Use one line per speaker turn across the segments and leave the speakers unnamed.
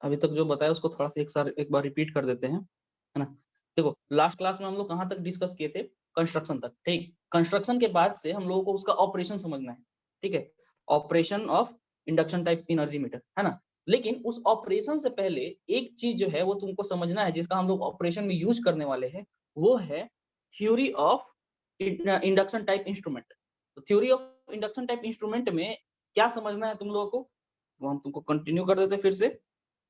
अभी तक जो बताया उसको थोड़ा सा एक बार रिपीट कर देते हैं, है ना। देखो लास्ट क्लास में हम लोग कहाँ तक डिस्कस किए थे, कंस्ट्रक्शन तक, ठीक। कंस्ट्रक्शन के बाद से हम लोगों को उसका ऑपरेशन समझना है, ठीक है, operation of induction type energy meter, है ना। लेकिन उस ऑपरेशन से पहले एक चीज जो है वो तुमको समझना है, जिसका हम लोग ऑपरेशन में यूज करने वाले हैं, वो है theory of induction type instrument. तो theory of induction type instrument में क्या समझना है तुम लोगों को, वो हम तुमको कंटिन्यू कर देते हैं फिर से।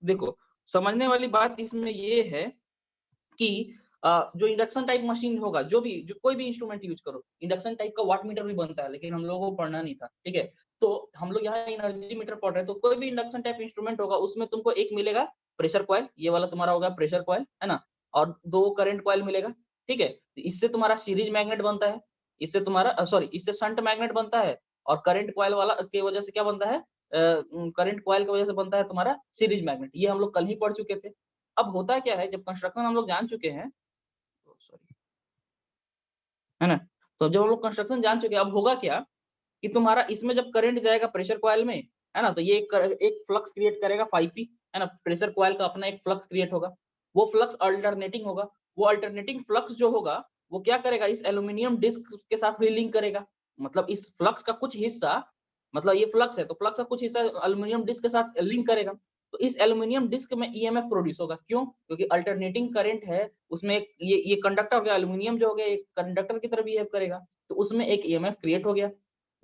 देखो समझने वाली बात इसमें ये है कि जो इंडक्शन टाइप मशीन होगा, जो कोई भी इंस्ट्रूमेंट यूज करो, इंडक्शन टाइप का वाट मीटर भी बनता है, लेकिन हम लोगों को पढ़ना नहीं था, ठीक है। तो हम लोग यहाँ एनर्जी मीटर पढ़ रहे हैं, तो कोई भी इंडक्शन टाइप इंस्ट्रूमेंट होगा उसमें तुमको एक मिलेगा प्रेशर कॉइल, ये वाला तुम्हारा होगा प्रेशर कॉइल, है ना, और दो करंट कॉइल मिलेगा, ठीक है। इससे तुम्हारा सीरीज मैग्नेट बनता है, इससे तुम्हारा सॉरी इससे शंट मैग्नेट बनता है, और करंट कॉइल वाला की वजह से क्या बनता है, करंट कॉइल की वजह से बनता है तुम्हारा सीरीज मैग्नेट। ये हम लोग कल ही पढ़ चुके थे। अब होता क्या है, जब कंस्ट्रक्शन हम लोग जान चुके हैं, सॉरी, है ना, तो जब हम लोग कंस्ट्रक्शन जान चुके हैं, अब होगा क्या कि तुम्हारा इसमें जब करंट जाएगा प्रेशर कॉइल में, है ना, तो ये एक फ्लक्स क्रिएट करेगा फाई पी, है ना, प्रेशर कॉइल का अपना एक फ्लक्स क्रिएट होगा, वो फ्लक्स अल्टरनेटिंग होगा, वो अल्टरनेटिंग फ्लक्स जो होगा वो क्या करेगा, इस एल्यूमिनियम डिस्क के साथ भी लिंक करेगा। मतलब इस फ्लक्स का कुछ हिस्सा, मतलब ये फ्लक्स है तो फ्लक्स का कुछ हिस्सा एल्यूमिनियम डिस्क के साथ लिंक करेगा, तो इस एल्यूमिनियम डिस्क में ईएमएफ प्रोड्यूस होगा। क्यों? क्योंकि अल्टरनेटिंग करंट है उसमें, एक ये कंडक्टर हो गया, एल्यूमिनियम जो हो गया एक कंडक्टर की तरह बिहेव करेगा, तो उसमें एक ईएमएफ क्रिएट हो गया।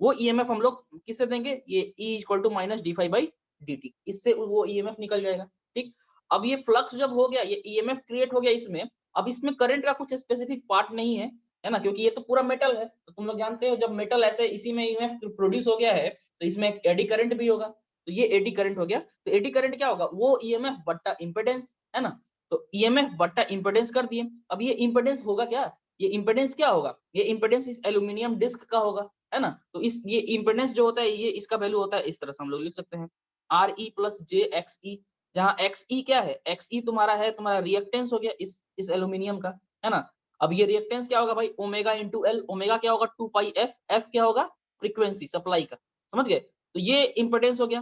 वो ईएमएफ हम लोग किससे देंगे, ये E equal to minus D phi by D T, इससे वो ईएमएफ निकल जाएगा, ठीक। अब ये फ्लक्स जब हो गया, ये ईएमएफ क्रिएट हो गया इसमें, अब इसमें करंट का कुछ स्पेसिफिक पार्ट नहीं है ना, क्योंकि ये तो पूरा मेटल है, तो तुम लोग जानते हो जब मेटल ऐसे इसी में ईएमएफ प्रोड्यूस हो गया है, तो इसमें एक एडी करंट भी होगा, तो ये एडी करंट हो गया, तो एडी करंट क्या होगा, वो ईएमएफ बट्टा इंपेडेंस, है ना, तो ईएमएफ बट्टा इंपेडेंस कर दिए। अब ये इंपेडेंस होगा क्या, ये इंपेडेंस क्या होगा, ये इंपेडेंस इस एल्यूमिनियम डिस्क का होगा, है ना, तो इस ये इंपेडेंस जो होता है ये इसका वैल्यू होता है, इस तरह से हम लोग लिख सकते हैं आर ई प्लस जे एक्स ई, जहां एक्स ई क्या है, एक्स ई तुम्हारा है तुम्हारा रिएक्टेंस हो गया इस एल्यूमिनियम का, है ना। अब ये रिएक्टेंस क्या होगा भाई, ओमेगा इंटू एल, ओमेगा क्या होगा 2 पाई एफ, एफ क्या होगा फ्रीक्वेंसी सप्लाई का, समझ गए, तो ये इंपेडेंस हो गया,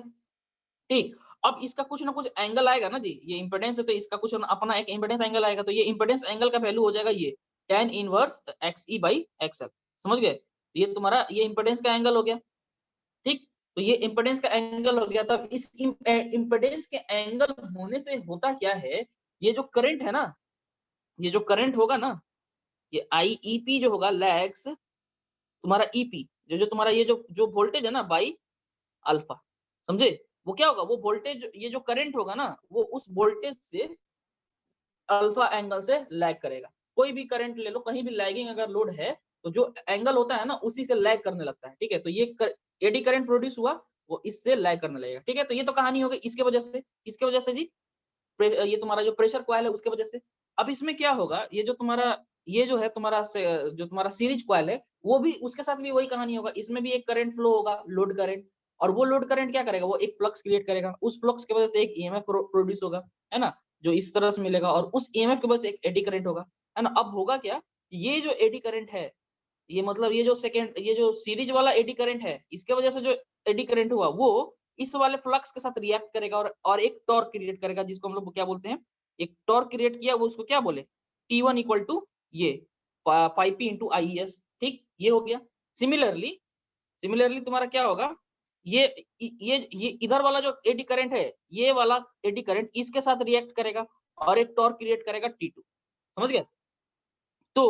ठीक। अब इसका कुछ ना कुछ एंगल आएगा ना जी, ये इंपेडेंस है तो इसका कुछ अपना एक इंपेडेंस एंगल आएगा, तो ये इंपेडेंस एंगल का वैल्यू हो जाएगा ये tan inverse x E by XL, समझ गए, ये तुम्हारा ये इंपेडेंस का एंगल हो गया, ठीक। तो ये इंपेडेंस का एंगल हो गया, तब इस इंपेडेंस के एंगल होने से होता क्या है, ये जो करंट है ना, ये जो करंट होगा ना, ये आईईपी जो होगा लैग्स तुम्हारा ईपी, जो जो तुम्हारा ये जो जो वोल्टेज है ना बाई अल्फा, समझे, वो क्या होगा, वो वोल्टेज ये जो करंट होगा ना वो उस वोल्टेज से अल्फा एंगल से लैग करेगा। कोई भी करंट ले लो, कहीं भी लैगिंग अगर लोड है तो जो एंगल होता है ना उसी से लैग करने लगता है, ठीक है। तो ये एडी करंट प्रोड्यूस हुआ, वो इससे लैग करने लगेगा, ठीक है। तो ये तो कहानी हो गई इसके वजह से, किसके वजह से जी, ये तुम्हारा जो प्रेशर कॉइल है उसके वजह से। अब इसमें क्या होगा, ये जो तुम्हारा ये जो है तुम्हारा जो तुम्हारा सीरीज कॉइल है वो भी उसके साथ भी वही कहानी होगा, इसमें भी एक करंट फ्लो होगा, लोड करंट, और वो लोड करंट क्या करेगा, वो एक फ्लक्स क्रिएट करेगा, उस फ्लक्स की वजह से एक ईएमएफ प्रोड्यूस होगा, है ना, जो इस तरह से मिलेगा, और उस ईएमएफ की वजह से एक एडी करंट होगा, है ना। अब होगा क्या, ये जो एडी करंट है, ये मतलब ये जो सीरीज वाला एडी करंट है, इसके वजह से जो एडी करंट हुआ वो इस वाले फ्लक्स के साथ रिएक्ट करेगा और एक टॉर्क क्रिएट करेगा, जिसको हम लोग क्या बोलते हैं, एक टॉर्क क्रिएट किया वो उसको क्या बोले, T1 इक्वल टू ये 5P इंटू IES, ठीक, ये हो गया। सिमिलरली सिमिलरली तुम्हारा क्या होगा, ये इधर वाला जो एडी करंट है, ये वाला एडी करंट इसके साथ रिएक्ट करेगा और एक टॉर्क क्रिएट करेगा T2, समझ गए। तो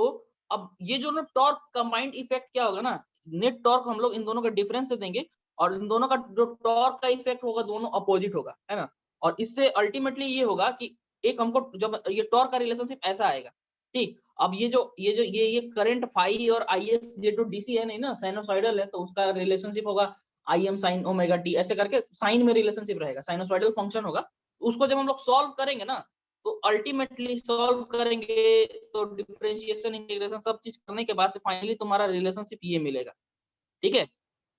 अब ये जो ना टॉर्क कंबाइंड इफेक्ट क्या होगा ना, नेट टॉर्क हम लोग इन दोनों का डिफरेंस से देंगे, और इन दोनों का जो टॉर्क का इफेक्ट होगा दोनों अपोजिट होगा, है ना। और इससे अल्टीमेटली ये होगा कि एक हमको जब ये टॉर्क का रिलेशनशिप ऐसा आएगा, ठीक। अब ये करंट फाई और IS ये तो डीसी है नहीं ना, साइनोसॉइडल है, तो उसका रिलेशनशिप होगा IM sin ओमेगा टी, ऐसे करके साइन में रिलेशनशिप रहेगा, साइनोसॉइडल फंक्शन होगा। तो उसको जब हम लोग सॉल्व करेंगे ना, तो अल्टीमेटली सॉल्व करेंगे तो डिफरेंशिएशन इंटीग्रेशन सब चीज करने के बाद से फाइनली तुम्हारा रिलेशनशिप ये मिलेगा, ठीक है,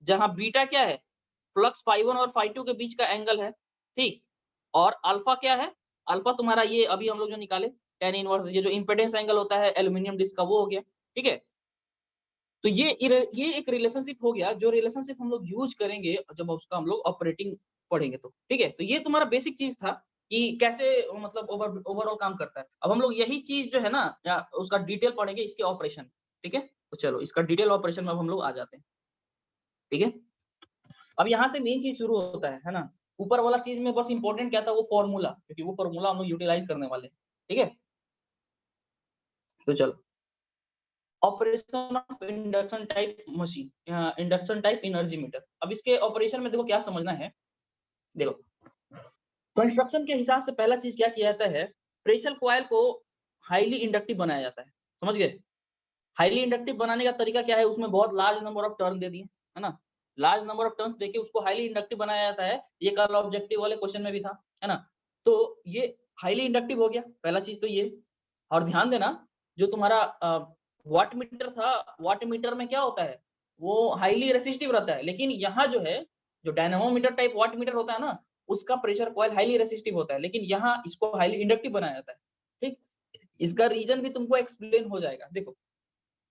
जहां बीटा क्या है, फ्लक्स फाई 1 और फाई 2 के बीच का एंगल है, ठीक, और अल्फा क्या है, अल्फा तुम्हारा ये अभी हम लोग जो निकाले tan इनवर्स, ये जो इंपेडेंस एंगल होता है एल्यूमिनियम डिस्क का वो हो गया, ठीक है। तो ये एक रिलेशनशिप हो गया, जो रिलेशनशिप हम लोग यूज करेंगे जब उसका हम लोग ऑपरेटिंग पढ़ेंगे तो, ठीक है। तो ये तुम्हारा बेसिक चीज था कि कैसे मतलब ओवरऑल काम करता है। अब हम लोग यही चीज जो है ना या उसका डिटेल पढ़ेंगे इसके ऑपरेशन, ठीक है। तो चलो इसका डिटेल ऑपरेशन में अब हम लोग आ जाते हैं, ठीक है। अब यहाँ से मेन चीज शुरू होता है ना। ऊपर वाला चीज में बस इंपॉर्टेंट क्या था, वो फॉर्मूला, क्योंकि वो फॉर्मूला हम लोग यूटिलाइज करने वाले हैं, ठीक है। तो चलो, operation of induction type machine, induction type energy meter. अब इसके ऑपरेशन में देखो क्या समझना है। देखो, कंस्ट्रक्शन के हिसाब से पहला चीज क्या किया जाता है, प्रेशर कॉइल को हाईली इंडक्टिव बनाया जाता है, समझ गए। हाईली इंडक्टिव बनाने का तरीका क्या है, उसमें बहुत लार्ज नंबर ऑफ टर्न दे दिए, है ना। लार्ज नंबर ऑफ टर्न्स देके उसको हाईली इंडक्टिव बनाया जाता है। ये कल ऑब्जेक्टिव वाले क्वेश्चन में भी था, है ना। तो ये हाईली इंडक्टिव हो गया, पहला चीज तो ये। और ध्यान देना, जो तुम्हारा वाट मीटर था, वाट मीटर में क्या होता है, वो हाईली रेसिस्टिव रहता है। लेकिन यहाँ जो है, जो डायनामोमीटर टाइप वाट मीटर होता है ना, उसका प्रेशर कॉइल हाईली रेसिस्टिव होता है, लेकिन यहाँ इसको हाईली इंडक्टिव बनाया जाता है, ठीक। इसका रीजन भी तुमको एक्सप्लेन हो जाएगा। देखो,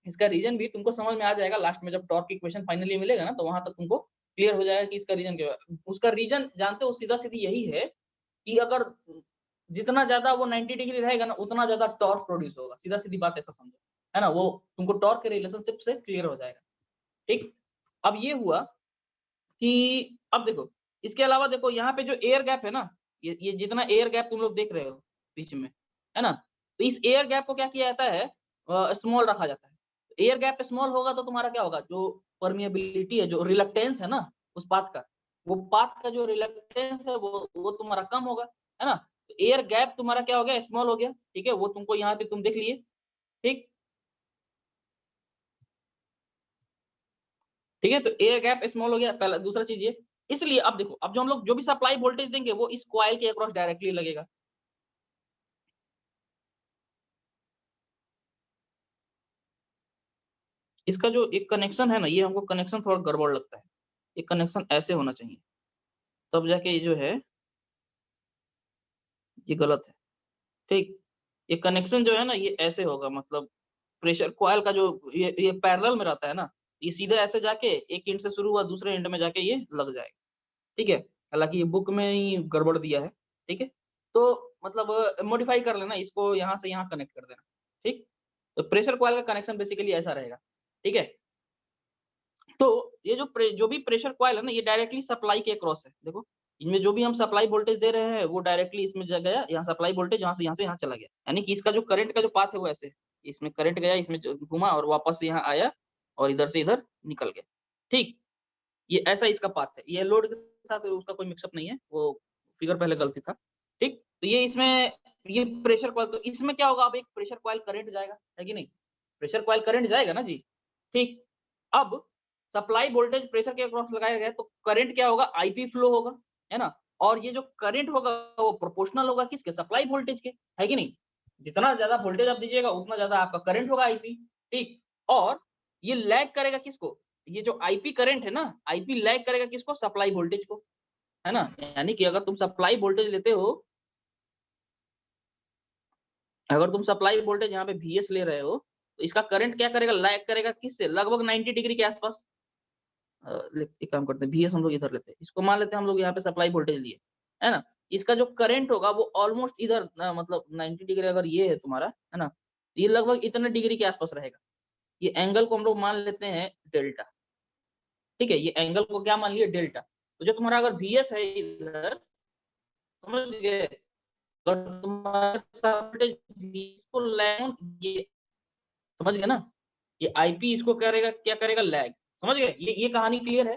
इसका रीजन भी तुमको समझ में आ जाएगा लास्ट में, जब टॉर्क इक्वेशन फाइनली मिलेगा ना, तो वहां तक तुमको क्लियर हो जाएगा कि इसका रीजन क्या है। उसका रीजन जानते हो, सीधा सीधी यही है कि अगर जितना ज्यादा वो 90 डिग्री रहेगा ना, उतना ज्यादा टॉर्क प्रोड्यूस होगा। सीधा सीधी बात ऐसा समझो, है ना। वो तुमको टॉर्क के रिलेशनशिप से क्लियर हो जाएगा, ठीक। अब ये हुआ कि अब देखो, इसके अलावा देखो यहाँ पे जो एयर गैप है ना, ये जितना एयर गैप तुम लोग देख रहे हो बीच में, है ना, तो इस एयर गैप को क्या किया जाता है, स्मॉल रखा जाता है। एयर गैप स्मॉल होगा तो तुम्हारा क्या होगा, जो परमिएबिलिटी है, जो रिलक्टेंस है ना उस पाथ का, वो पाथ का जो रिलक्टेंस है वो तुम्हारा कम होगा, है ना। तो एयर गैप तुम्हारा क्या हो गया, स्मॉल हो गया, ठीक है। वो तुमको यहाँ पे तुम देख लिए, ठीक, ठीक है। तो एयर गैप स्मॉल हो गया, पहला। दूसरा चीज ये, इसलिए अब देखो, अब जो हम लोग जो भी सप्लाई वोल्टेज देंगे वो इस कॉइल के अक्रॉस डायरेक्टली लगेगा। इसका जो एक कनेक्शन है ना, ये हमको कनेक्शन थोड़ा गड़बड़ लगता है। ये कनेक्शन ऐसे होना चाहिए, तब जाके ये जो है ये गलत है, ठीक। ये कनेक्शन जो है ना ये ऐसे होगा, मतलब प्रेशर कॉइल का जो ये पैरेलल में रहता है ना, ये सीधे ऐसे जाके एक एंड से शुरू हुआ, दूसरे एंड में जाके ये लग जाएगा, ठीक है। हालांकि ये बुक में ही गड़बड़ दिया है, ठीक है। तो मतलब मॉडिफाई कर लेना, इसको यहाँ से यहाँ कनेक्ट कर देना, ठीक। तो प्रेशर कॉइल का कनेक्शन बेसिकली ऐसा रहेगा, ठीक है। तो ये जो भी प्रेशर कॉइल है ना, ये डायरेक्टली सप्लाई के अक्रॉस है। देखो, इनमें जो भी हम सप्लाई वोल्टेज दे रहे हैं वो डायरेक्टली इसमें गया, यहाँ सप्लाई वोल्टेज यहाँ से यहाँ चला गया, यानी कि इसका जो करंट का जो पाथ है वो ऐसे है। इसमें करंट गया, इसमें घुमा और वापस यहाँ आया और इधर से इधर निकल गया, ठीक। ये ऐसा इसका पाथ है। ये लोड के साथ उसका कोई मिक्सअप नहीं है, वो फिगर पहले गलती था, ठीक। तो ये इसमें ये प्रेशर कॉइल, तो इसमें क्या होगा, अब एक प्रेशर कॉइल करंट जाएगा, है कि नहीं। प्रेशर कॉइल करंट जाएगा ना जी, ठीक। अब सप्लाई वोल्टेज प्रेशर के अक्रॉस लगाया गया, तो करंट क्या होगा, आईपी फ्लो होगा, है ना। और ये जो करंट होगा वो प्रोपोर्शनल होगा किसके, सप्लाई वोल्टेज के, है कि नहीं। जितना ज्यादा वोल्टेज आप दीजिएगा उतना ज्यादा आपका करंट होगा, आईपी, ठीक। और ये लैग करेगा किसको, ये जो आईपी करंट है ना, आईपी लैग करेगा किसको, सप्लाई वोल्टेज को, है ना। यानी कि अगर तुम सप्लाई वोल्टेज लेते हो, अगर तुम सप्लाई वोल्टेज यहाँ पे VS ले रहे हो, तो इसका करंट क्या करेगा, लैग करेगा किससे, लगभग 90 डिग्री के आसपास। एक काम करते हैं, VS हम लोग इधर लेते हैं, इसको मान लेते हैं हम लोग यहाँ पे सप्लाई वोल्टेज लिए, है ना। इसका जो करंट होगा वो ऑलमोस्ट इधर मतलब 90 डिग्री अगर ये है तुम्हारा, है ना, ये लगभग इतने डिग्री के आसपास रहेगा। ये एंगल को हम लोग मान लेते हैं डेल्टा, ठीक है। ये एंगल को क्या मान लिया, डेल्टा। तो जो तुम्हारा अगर VS है इधर, समझ गए, अगर तुम्हारा वोल्टेज VS को लैग, ये समझ गए ना, ये आईपी इसको करेगा, क्या करेगा, लैग। समझ गए, ये कहानी क्लियर है।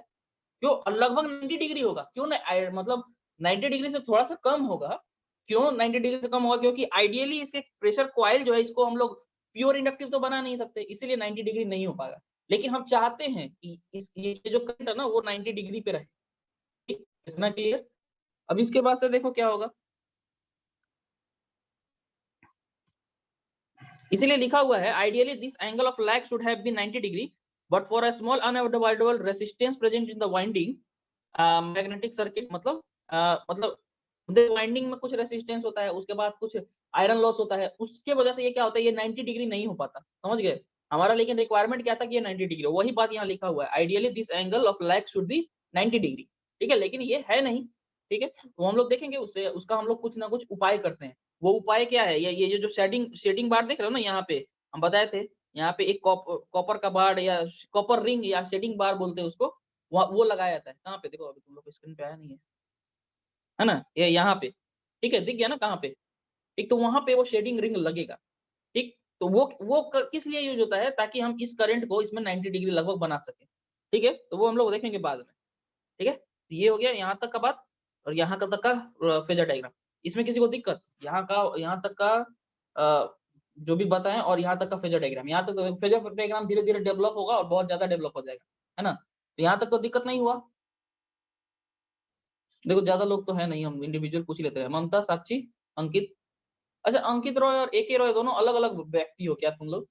क्यों लगभग 90 डिग्री होगा, क्यों नहीं, मतलब 90 डिग्री से थोड़ा सा कम होगा। क्यों 90 डिग्री से कम होगा, क्योंकि आइडियली इसके प्रेशर कॉइल जो है, इसको हम लोग प्योर इंडक्टिव तो बना नहीं सकते, इसीलिए 90 डिग्री नहीं हो पाएगा। लेकिन हम चाहते हैं कि ये जो करंट है ना वो 90 डिग्री पे रहे, ठीक, इतना क्लियर। अब इसके बाद से देखो क्या होगा, इसीलिए लिखा हुआ है, ideally this angle of lag should have been 90 degree, but for a small unavoidable resistance present in the winding magnetic circuit, मतलब वाइंडिंग में कुछ रेजिस्टेंस होता है, उसके बाद कुछ आयरन लॉस होता है, उसके वजह से ये क्या होता है, ये 90 डिग्री नहीं हो पाता, समझ गए। हमारा लेकिन रिक्वायरमेंट क्या था कि ये 90 डिग्री, वही बात यहाँ लिखा हुआ है, ideally this angle of lag should be 90 degree, ठीक है। लेकिन ये है नहीं, ठीक है। तो हम लोग देखेंगे उससे उसका हम लोग कुछ ना कुछ उपाय करते हैं। वो उपाय क्या है? ये जो शेडिंग बार देख रहे हो ना यहाँ पे, हम बताए थे यहाँ पे एक कॉपर का बार या कॉपर रिंग या शेडिंग बार बोलते हैं उसको, वो लगाया जाता है। कहाँ पे देखो, अभी तुम लोग स्क्रीन पे आया नहीं है ना, ये यहाँ पे, ठीक है, दिख गया ना कहाँ पे? ठीक, तो वहां पे वो शेडिंग रिंग लगेगा। ठीक, तो वो किस लिए यूज होता है? ताकि हम इस करंट को इसमें 90 डिग्री लगभग बना सके। ठीक है, तो वो हम लोग देखेंगे बाद में। ठीक है, तो ये हो गया यहाँ तक का बात, और यहाँ का तक का फेजर डायग्राम। इसमें किसी को दिक्कत? यहाँ तक का जो भी बताएं, और यहाँ तक का फेजर डायग्राम, यहाँ तक तो फेजर डायग्राम धीरे धीरे डेवलप होगा और बहुत ज्यादा डेवलप हो जाएगा, है ना? तो यहाँ तक तो दिक्कत नहीं हुआ। देखो ज्यादा लोग तो है नहीं, हम इंडिविजुअल पूछ ही लेते हैं। ममता, साक्षी, अंकित। अच्छा, अंकित रॉय और AK रॉय दोनों अलग अलग व्यक्ति हो क्या तुम लोग?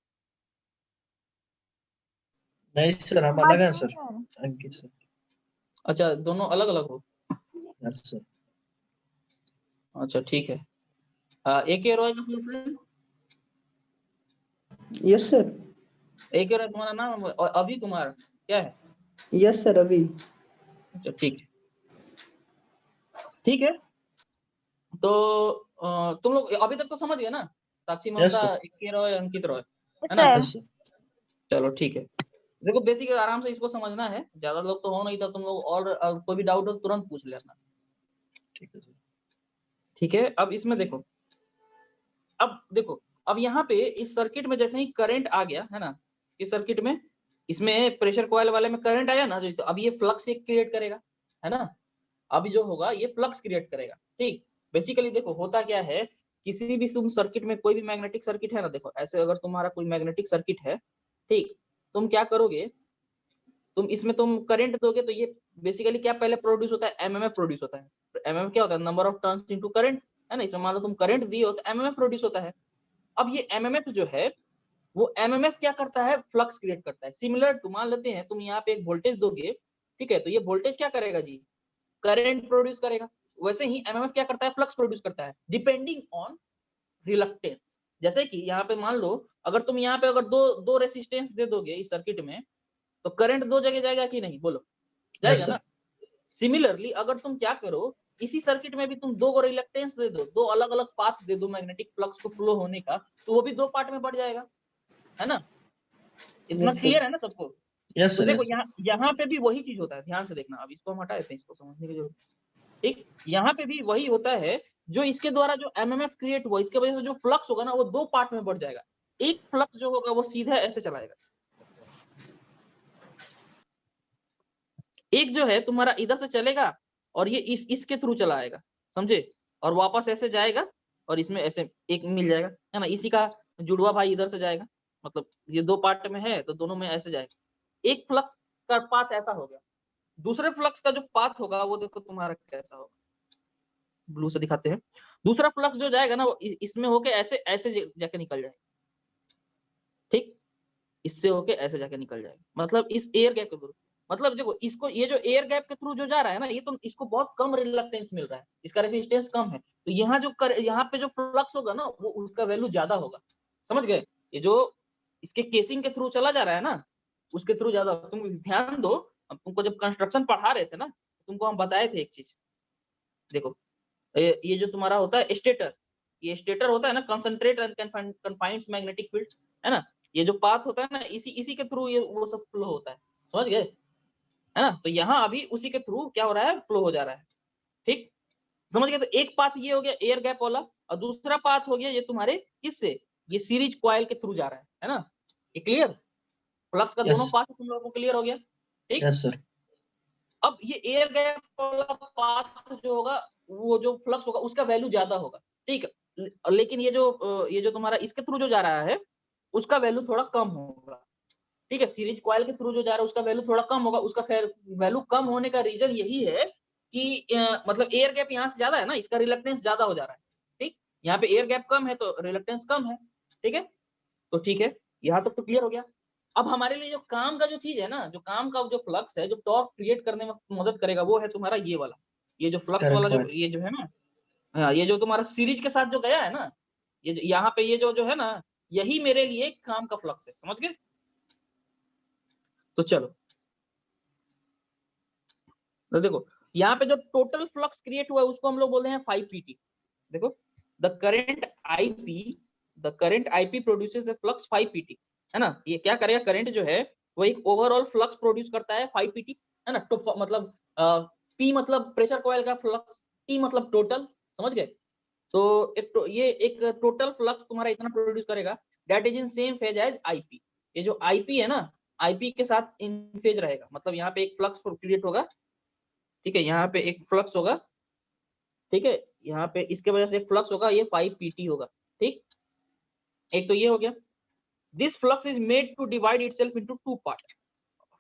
नहीं सर, हम अलग हैं सर, अंकित सर।
अच्छा, दोनों अलग अलग हो।
Yes sir.
अच्छा ठीक है। AK रॉय का full friend?
Yes sir.
AK Roy तुम्हारा नाम? और अभी कुमार क्या है?
यस सर, अभी।
अच्छा ठीक है, ठीक है। तो तुम लोग अभी तक तो समझ गए ना? साक्षी, ममता, AK रॉय, अंकित रॉय, है ना?
Yes sir.
चलो ठीक है। देखो बेसिक आराम से इसको समझना है, ज्यादा लोग तो हो नहीं, तो तुम लोग और कोई भी डाउट हो तुरंत पूछ लेना।
ठीक है सर।
ठीक है, अब इसमें देखो, अब यहाँ पे इस सर्किट में जैसे ही करंट आ गया है ना, इस सर्किट में, इसमें प्रेशर कॉइल वाले में करंट आया ना, जो तो अब ये फ्लक्स एक क्रिएट करेगा, है ना? अभी जो होगा ये फ्लक्स क्रिएट करेगा। ठीक, बेसिकली देखो होता क्या है, किसी भी तुम सर्किट में, कोई भी मैग्नेटिक सर्किट है ना, देखो ऐसे अगर तुम्हारा कोई मैग्नेटिक सर्किट है, ठीक, तुम क्या करोगे, तुम इसमें तुम करंट दोगे तो ये बेसिकली क्या पहले प्रोड्यूस होता है? एमएमएफ प्रोड्यूस होता है। एमएमएफ क्या होता है? Number of turns into current, है ना? इसमें मान लो तुम करंट दिए हो तो एमएमएफ प्रोड्यूस होता है। अब ये एमएमएफ जो है, वो एमएमएफ क्या करता है? फ्लक्स क्रिएट करता है। सिमिलर टू, मान लेते हैं तुम यहाँ पे एक वोल्टेज दोगे, ठीक है, तो ये वोल्टेज क्या करेगा जी? करंट प्रोड्यूस करेगा। वैसे ही एमएमएफ क्या करता है? फ्लक्स प्रोड्यूस करता है, डिपेंडिंग ऑन रिलक्टेंस। जैसे कि यहाँ पे मान लो, अगर तुम यहाँ पे अगर दो रेसिस्टेंस दे दोगे इस सर्किट में, तो करंट दो जगह जाएगा कि नहीं? बोलो, जाएगा ना? सिमिलरली अगर तुम क्या करो, इसी सर्किट में भी तुम दो रिलक्टेंस दे दो, दो अलग अलग पाथ दे दो मैग्नेटिक फ्लक्स को फ्लो होने का, तो वो भी दो पार्ट में बढ़ जाएगा, है ना? इतना क्लियर है ना सबको?
यस
तो
सर।
देखो यहाँ पे भी वही चीज होता है, ध्यान से देखना। अब इसको हम हटा देते हैं, इसको समझने की जरूरत। ठीक, यहाँ पे भी वही होता है, जो इसके द्वारा जो एमएमएफ क्रिएट हुआ, इसके वजह से जो फ्लक्स होगा ना, वो दो पार्ट में बढ़ जाएगा। एक फ्लक्स जो होगा वो सीधा ऐसे चलाएगा, एक जो है तुम्हारा इधर से चलेगा और ये इसके थ्रू चला आएगा, समझे? और वापस ऐसे जाएगा और इसमें ऐसे एक मिल जाएगा, है ना? इसी का जुड़वा भाई इधर से जाएगा, मतलब ये दो पार्ट में है तो दोनों में ऐसे जाएगा। एक फ्लक्स का पाथ ऐसा हो गया, दूसरे फ्लक्स का जो पाथ होगा वो देखो तुम्हारा कैसा होगा, ब्लू से दिखाते हैं। दूसरा फ्लक्स जो जाएगा ना, वो इसमें होके ऐसे ऐसे जाके निकल जाएगा। ठीक, इससे होके ऐसे जाके निकल जाएगा, मतलब इस एयर गैप के थ्रू। मतलब देखो इसको, ये जो एयर गैप के थ्रू जो जा रहा है ना, ये तो इसको बहुत कम रिलक्टेंस मिल रहा है, इसका रेजिस्टेंस कम है, तो यहाँ पे जो फ्लक्स होगा ना, वो उसका वैल्यू ज्यादा होगा। समझ गए? ये जो इसके केसिंग के थ्रू चला जा रहा है ना, उसके थ्रू ज्यादा। तुम ध्यान दो, तुमको जब कंस्ट्रक्शन पढ़ा रहे थे ना, तुमको हम बताए थे एक चीज, देखो ये जो तुम्हारा होता है स्टेटर, ये स्टेटर होता है ना, concentrate and confined magnetic field, है ना? ये जो पाथ होता है ना, इसी के थ्रू ये वो सब फ्लो होता है, समझ गए? है ना? तो यहाँ अभी उसी के थ्रू क्या हो रहा है? फ्लो हो जा रहा है। ठीक, समझ गए? तो एक पाथ ये हो गया एयर गैप वाला, और दूसरा पाथ हो गया ये तुम्हारे किससे? ये सीरीज कॉइल के थ्रू जा रहा है ना? ये क्लियर? फ्लक्स का दोनों पाथ तुम लोगों को क्लियर हो गया? ठीक,
यस सर।
अब ये एयर गैप वाला पाथ जो होगा, वो जो फ्लक्स होगा उसका वैल्यू ज्यादा होगा। ठीक, लेकिन ये जो तुम्हारा इसके थ्रू जो जा रहा है, उसका वैल्यू थोड़ा कम होगा। ठीक है, सीरीज कॉइल के थ्रू जो जा रहा है उसका वैल्यू थोड़ा कम होगा। उसका खैर वैल्यू कम होने का रीजन यही है कि मतलब एयर गैप यहाँ से ज्यादा है ना, इसका रिलक्टेंस ज्यादा हो जा रहा है। ठीक, यहाँ पे एयर गैप कम है तो रिलक्टेंस कम है। ठीक है, तो ठीक है, यहाँ तक तो क्लियर हो गया। अब हमारे लिए जो काम का जो चीज है ना, जो काम का जो फ्लक्स है, जो टॉर्क क्रिएट करने में मदद करेगा, वो है तुम्हारा ये वाला, ये जो फ्लक्स वाला जो ये जो है ना, हाँ, ये जो तुम्हारा सीरीज के साथ जो गया है ना, ये यहाँ पे ये जो है ना, यही मेरे लिए काम का फ्लक्स है। समझ गए? तो चलो, तो देखो यहाँ पे जो टोटल फ्लक्स क्रिएट हुआ है उसको हम लोग बोलते हैं 5pt। देखो, the current IP produces A flux 5pt, है ना। ये क्या करेगा, करंट जो है वो एक ओवरऑल फ्लक्स प्रोड्यूस करता है 5pt, है ना। तो मतलब पी मतलब प्रेशर कॉइल का फ्लक्स, टी मतलब टोटल, समझ गए। तो ये एक टोटल फ्लक्स तुम्हारा इतना प्रोड्यूस करेगा, that is in same phase as IP. ये जो आईपी है ना, आईपी के साथ इन फेज रहेगा, मतलब यहाँ पे एक फ्लक्स क्रिएट होगा, ठीक है, यहाँ पे एक फ्लक्स होगा, ठीक है, यहाँ पे इसके वजह से एक फ्लक्स होगा, ये 5pt होगा, ठीक। एक तो ये हो गया। This flux is made to divide itself into two part,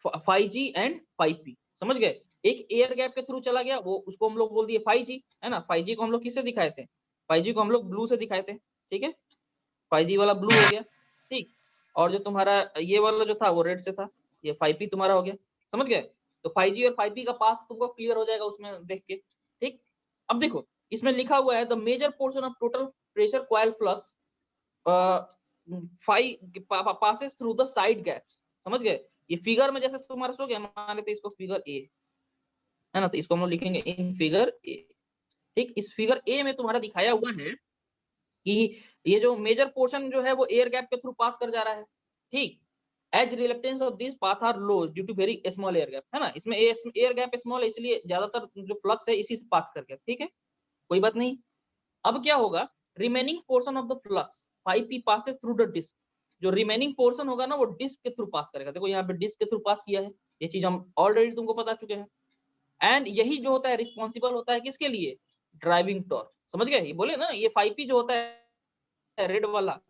5g and 5p, समझ गए। एक एयर गैप के थ्रू चला गया, वो उसको हम लोग बोल दिए 5g, है ना। 5g को हम लोग किससे दिखाए थे, 5g को हम लोग ब्लू से दिखाए थे, ठीक है, 5g वाला ब्लू हो गया, ठीक। और जो तुम्हारा ये वाला जो था वो रेड से था, ये 5p तुम्हारा हो गया, समझ गए। तो 5g और 5p का पाथ तुमको क्लियर हो जाएगा उसमें देख के, ठीक। अब देखो, इसमें लिखा हुआ है the major portion of total pressure coil flux passes through the side gaps, समझ गए। ये फिगर में जैसे तुम्हारा सो गया, मान लेते इसको फिगर ए, है ना, तो इसको हम लोग लिखेंगे इन फिगर ए, ठीक। इस फिगर ए में तुम्हारा दिखाया हुआ है कि ये जो मेजर पोर्शन जो है वो एयर गैप के थ्रू पास कर जा रहा है, ठीक। As reluctance of this path are low due to very small air gap, है ना। इसमें एयर गैप स्मॉल है, इसलिए ज्यादातर जो फ्लक्स है इसी से पास कर गया, ठीक है, कोई बात नहीं। अब क्या होगा, remaining portion of the flux 5p passes through the disc, जो रिमेनिंग पोर्शन होगा ना वो डिस्क के थ्रू पास करेगा। देखो यहाँ पे डिस्क के थ्रू पास किया है, ये चीज हम ऑलरेडी तुमको बता चुके हैं। एंड यही जो होता है रिस्पॉन्सिबल होता है किसके लिए, ड्राइविंग टॉर्क, समझ गए। ये बोले ना, ये 5p जो होता है रेड वाला,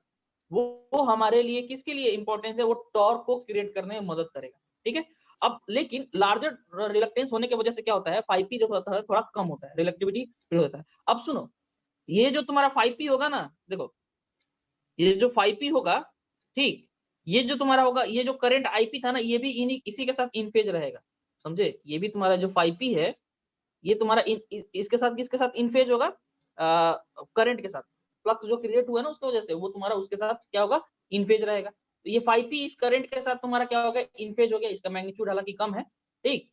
वो हमारे लिए किसके लिए इंपॉर्टेंस है, वो टॉर्क को क्रिएट करने में मदद करेगा, ठीक है। अब लेकिन लार्जर रिलक्टेंस होने की वजह से क्या होता है, 5p जो होता है थोड़ा कम होता है, रिलेक्टिविटी होता है। अब सुनो, ये जो तुम्हारा 5p होगा ना, देखो ये जो 5p होगा, ठीक, ये जो तुम्हारा होगा, ये जो करंट ip था ना, ये भी इसी के साथ इन फेज रहेगा, समझे। ये भी तुम्हारा जो 5p है, ये तुम्हारा इसके साथ किसके साथ इन फेज होगा, करंट के साथ। फ्लक्स जो क्रिएट हुआ है ना उसकी वजह से, वो तुम्हारा उसके साथ क्या होगा, इन फेज रहेगा। तो ये 5p इस करंट के साथ तुम्हारा क्या होगा, इन फेज हो गया। इसका मैग्नीट्यूड हालांकि कम है, ठीक।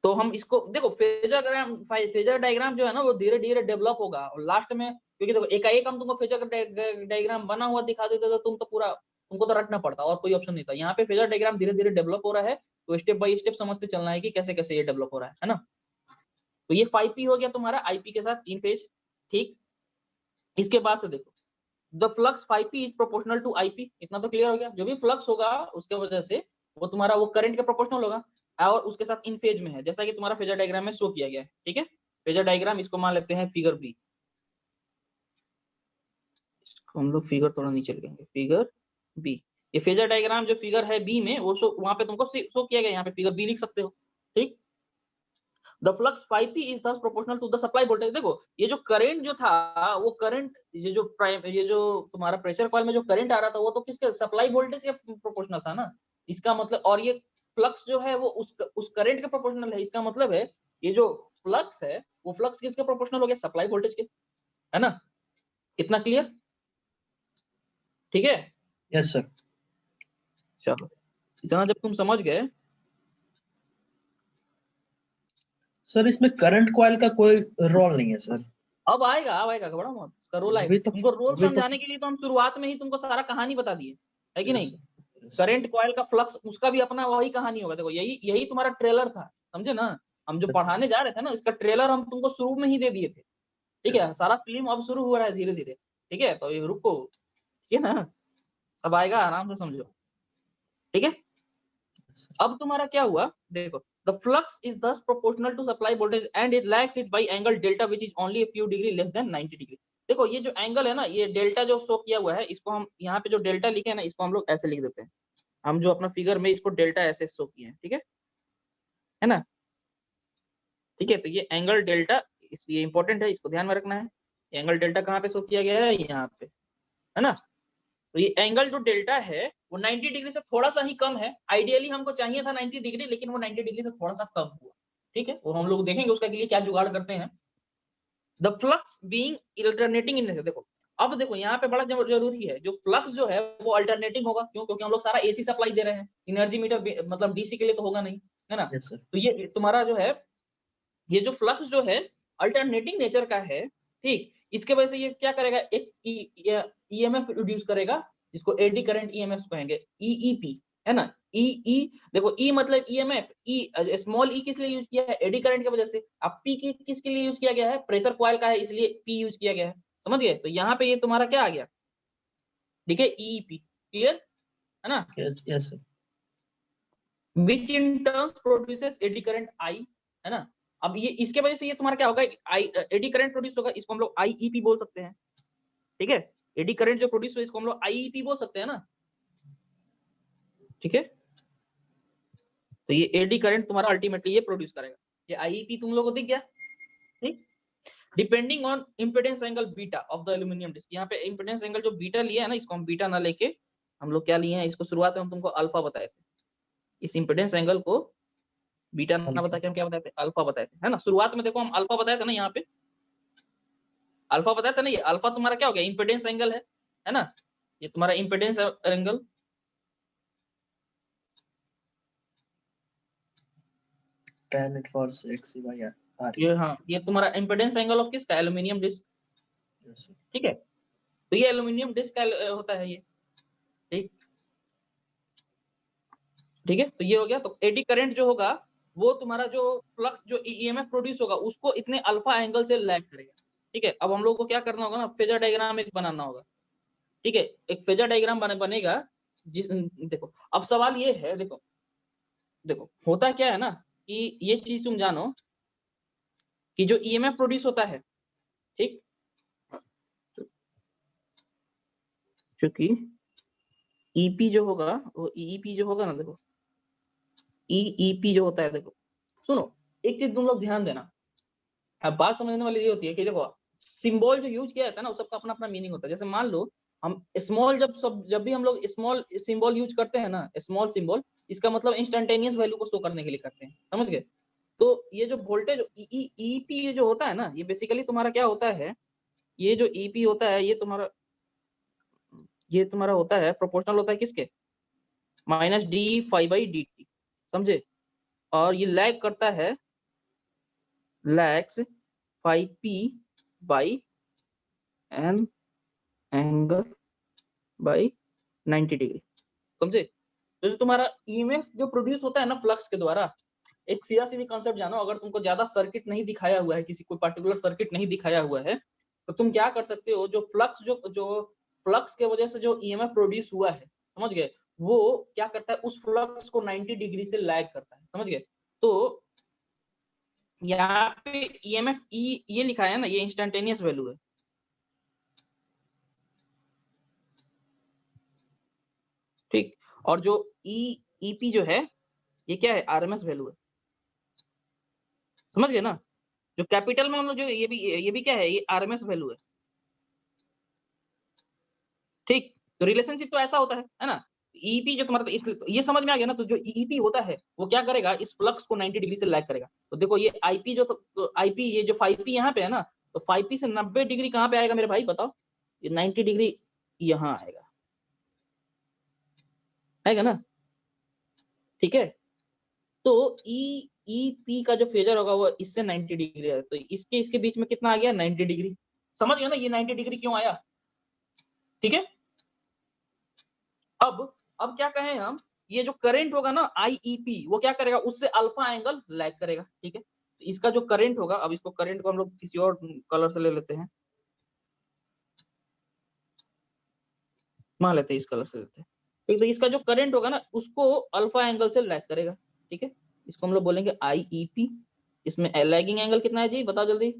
तो हम इसको देखो, फेजर डायग्राम जो है ना वो धीरे धीरे डेवलप होगा, और लास्ट में, क्योंकि देखो एकाएक हम तुमको फेजर डायग्राम बना हुआ दिखा देते तो तुम तो पूरा, तुमको तो रटना पड़ता और कोई ऑप्शन नहीं था। यहाँ पे फेजर डायग्राम धीरे धीरे डेवलप हो रहा है, तो स्टेप बाय स्टेप समझते चलना है कि कैसे कैसे ये डेवलप हो रहा है ना। तो ये 5p हो गया तुम्हारा आईपी के साथ इन फेज, ठीक। इसके बाद से देखो, the flux 5p is proportional to IP, इतना तो क्लियर हो गया। जो भी फ्लक्स होगा उसके वजह से वो तुम्हारा वो करंट के प्रोपोर्शनल होगा, और उसके साथ इन फेज में है, जैसा कि तुम्हारा फेजर डायग्राम में शो किया गया है, ठीक है। फेजर डायग्राम इसको मान लेते हैं फिगर बी, हम लोग फिगर थोड़ा नीचे लिखेंगे, फिगर बी। ये फेजर डायग्राम जो फिगर है बी में, वो वहां पे तुमको शो किया गया, यहाँ पे फिगर बी लिख सकते हो, ठीक। The flux 5p is thus proportional to the supply voltage। देखो ये जो करंट जो था, वो करंट, ये जो तुम्हारा प्रेशर कॉइल में जो करंट आ रहा था वो तो किसके, सप्लाई वोल्टेज के प्रोपोर्शनल था ना। इसका मतलब, और ये फ्लक्स जो है वो उस करंट के प्रोपोर्शनल है। इसका मतलब है ये जो फ्लक्स है वो फ्लक्स किसके प्रोपोर्शनल हो गया, सप्लाई वोल्टेज के, है ना। इतना क्लियर, ठीक है।
Yes sir.
चलो, इतना जब तुम समझ गए,
सर इसमें करंट कॉइल का कोई रोल नहीं है सर।
अब आएगा घबरा मत, इसका रोल आएगा। तुमको रोल समझाने के लिए तो हम शुरुआत में ही तुमको सारा कहानी बता दिए, है कि नहीं। करंट कॉइल का फ्लक्स, उसका भी अपना वही कहानी होगा। देखो यही तुम्हारा ट्रेलर था, समझे ना। हम जो पढ़ाने जा रहे थे ना, इसका ट्रेलर हम तुमको शुरू में ही दे दिए थे, ठीक है। सारा फिल्म अब शुरू हो रहा है धीरे धीरे, ठीक है। तो ये रुको, ठीक है ना, सब आएगा, आराम से समझो, ठीक है। अब तुम्हारा क्या हुआ, देखो, the flux is thus proportional to supply voltage and it lags it by angle delta which is only a few degree less than 90 degree. देखो ये जो एंगल है ना, ये डेल्टा जो शो किया हुआ है, इसको हम यहाँ पे जो डेल्टा लिखे हैं ना, इसको हम लोग ऐसे लिख देते हैं। हम जो अपना फिगर में इसको डेल्टा ऐसे शो किए हैं, ठीक है ना, ठीक है। तो ये एंगल डेल्टा, ये इंपॉर्टेंट है, इसको ध्यान में रखना है। एंगल डेल्टा कहाँ पे शो किया गया है, यहाँ पे, है ना। तो ये एंगल जो डेल्टा है वो 90 डिग्री से थोड़ा सा ही कम है। आइडियली हमको चाहिए था 90 डिग्री, लेकिन वो 90 डिग्री से थोड़ा सा कम हुआ, ठीक है। वो हम लोग देखेंगे उसका के लिए क्या जुगाड़ करते हैं। द फ्लक्स बीइंग अल्टरनेटिंग इन, देखो अब देखो यहाँ पे बड़ा जरूरी है, जो फ्लक्स जो है वो अल्टरनेटिंग होगा, क्यों, क्योंकि हम लोग सारा एसी सप्लाई दे रहे हैं, एनर्जी मीटर मतलब डीसी के लिए तो होगा नहीं, है ना।
yes,
तो ये तुम्हारा जो है ये जो फ्लक्स जो है अल्टरनेटिंग नेचर का है, ठीक, इसके वजह से ये क्या करेगा, एक ईएमएफ प्रोड्यूस करेगा, जिसको एडी करंट ईएमएफ कहेंगे, ईईपी, है ना। ई देखो, ई मतलब ईएमएफ, ई स्मॉल ई किस लिए यूज किया है, एडी करंट की वजह से। अब पी की किसके लिए यूज किया गया है, प्रेशर कॉइल का है, इसलिए पी यूज किया गया है, समझ गए। तो यहाँ पे ये तुम्हारा क्या आ गया, ठीक है, ईईपी, क्लियर है ना।
yes sir.
Which in turns produces eddy current I, है ना। अब ये इसके वजह से ये तुम्हारा क्या होगा, एडी करंट प्रोड्यूस होगा, इसको हम लोग आईईपी बोल सकते हैं, ठीक है। एडी करंट जो प्रोड्यूस हुआ इसको हम लोग आईईपी बोल सकते हैं ना, ठीक है। तो ये एडी करंट तुम्हारा अल्टीमेटली ये प्रोड्यूस करेगा, ये आईईपी तुम लोगों को दिख गया, ठीक। Depending on impedance angle beta of the aluminium disc, यहाँ पे इंपेडेंस एंगल जो बीटा लिया है ना, इसको हम बीटा ना लेके हम लोग क्या लिए हैं, इसको शुरुआत में हम तुमको अल्फा बताए थे, इस इंपेडेंस एंगल को बीटा ना बता के हम क्या बताए थे, अल्फा बताए थे, है ना। शुरुआत में देखो हम अल्फा बताए थे ना, यहाँ पे अल्फा बताया था ना, ये अल्फा तुम्हारा क्या हो गया, इंपेडेंस एंगल है ना, ये तुम्हारा impedance angle,
tan it for x by r.
ये हाँ, ये तुम्हारा इंपेडेंस एंगल ऑफ किसका, एल्यूमिनियम डिस्क,
yes sir.
ठीक है। तो ये एल्यूमिनियम डिस्क का होता है ये, ठीक, ठीक है। तो ये हो गया। तो एडी करंट जो होगा वो तुम्हारा जो फ्लक्स जो ईएमएफ प्रोड्यूस होगा उसको इतने अल्फा एंगल से लैग करेगा, ठीक है। अब हम लोग को क्या करना होगा ना, फेजर डायग्राम एक बनाना होगा, ठीक है। एक फेजर डायग्राम बनेगा, जिस देखो अब सवाल ये है, देखो देखो होता क्या है ना, कि ये चीज तुम जानो कि जो ईएमएफ प्रोड्यूस होता है, ठीक, क्योंकि ईपी जो होगा वो ईपी जो होगा ना, देखो ईईपी जो होता है, देखो सुनो एक चीज तुम लोग ध्यान देना। अब बात समझने वाली ये होती है कि देखो सिंबल जो यूज किया जाता है ना, उसका अपना अपना मीनिंग होता है। जैसे मान लो हम स्मॉल, जब भी हम लोग स्मॉल सिंबल यूज करते हैं ना, स्मॉल सिंबल, इसका मतलब इंस्टेंटेनियस वैल्यू को शो करने के लिए करते हैं, समझ गए। तो ये जो वोल्टेज ईपी जो होता है ना, ये बेसिकली तुम्हारा क्या होता है, ये जो ईपी होता है ये तुम्हारा होता है प्रोपोर्शनल होता है किसके, minus D five by D T, समझे। और ये लैग करता है, lags 5p by an angle by 90 degree, समझे। तो जो तुम्हारा ईएमएफ जो प्रोड्यूस होता है ना फ्लक्स के द्वारा, एक सीधा सीधी कॉन्सेप्ट जानो, अगर तुमको ज्यादा सर्किट नहीं दिखाया हुआ है, किसी कोई पर्टिकुलर सर्किट नहीं दिखाया हुआ है, तो तुम क्या कर सकते हो, जो फ्लक्स के वजह से जो ईएमएफ प्रोड्यूस हुआ है, समझ गए, वो क्या करता है, उस फ्लक्स को 90 डिग्री से लैग करता है, समझ गए। तो यहाँ पे ईएमएफ ये लिखा है ना, ये इंस्टेंटेनियस वैल्यू है, ठीक। और जो ईपी जो है ये क्या है, आरएमएस वैल्यू है, समझ गए ना। जो कैपिटल में हम लोग जो ये भी क्या है, ये आरएमएस वैल्यू है, ठीक। तो रिलेशनशिप तो ऐसा होता है ना। ईपी जो तुम्हारा ये समझ में आ गया ना। तो जो ईपी होता है वो क्या करेगा, इस फ्लक्स को 90 डिग्री से लैग करेगा। तो देखो ये आईपी जो आईपी ये जो 5p यहाँ पे है ना, तो 5p से 90 डिग्री कहाँ पे आएगा मेरे भाई बताओ, ये 90 डिग्री यहाँ आएगा ना, ठीक है। तो ईपी का जो फेजर होगा वो इससे 90 डिग्री है, तो इसके बीच में कितना आ गया, 90 डिग्री, समझ गया ना ये 90 डिग्री क्यों आया, ठीक है। अब क्या कहें हम, ये जो करंट होगा ना आईईपी, वो क्या करेगा, उससे अल्फा एंगल लैग करेगा, ठीक है। तो इसका जो करंट होगा, अब इसको करंट को हम लोग किसी और कलर से ले लेते हैं, मान लेते हैं इस कलर से लेते हैं, ठीक। तो इसका जो करंट होगा ना उसको अल्फा एंगल से लैग करेगा, ठीक है। इसको हम लोग बोलेंगे आईईपी। इसमें लैगिंग एंगल कितना है जी बताओ जल्दी,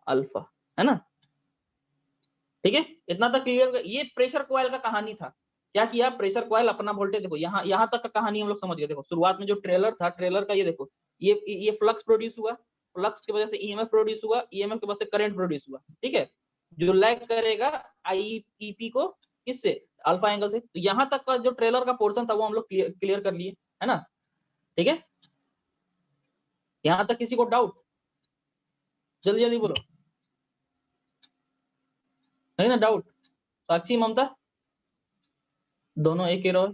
अल्फा, है ना, ठीक है। इतना तक क्लियर। ये प्रेशर कॉइल का कहानी था। क्या किया, प्रेशर कॉइल अपना वोल्टेज देखो, यहाँ तक का कहानी हम लोग समझ गए। देखो शुरुआत में जो ट्रेलर था, ट्रेलर का ये देखो, ये फ्लक्स प्रोड्यूस हुआ, फ्लक्स की वजह से ईएमएफ प्रोड्यूस हुआ, ईएमएफ की वजह से करंट प्रोड्यूस हुआ, ठीक है। जो लैग करेगा आईईपी को किससे, अल्फा एंगल से। तो यहाँ तक का जो ट्रेलर का पोर्शन था वो हम लोग क्लियर कर लिए, है ना, ठीक है। यहाँ तक किसी को डाउट, जल्दी जल्दी बोलो, नहीं ना डाउट। साक्षी ममता दोनों एक ही रहो,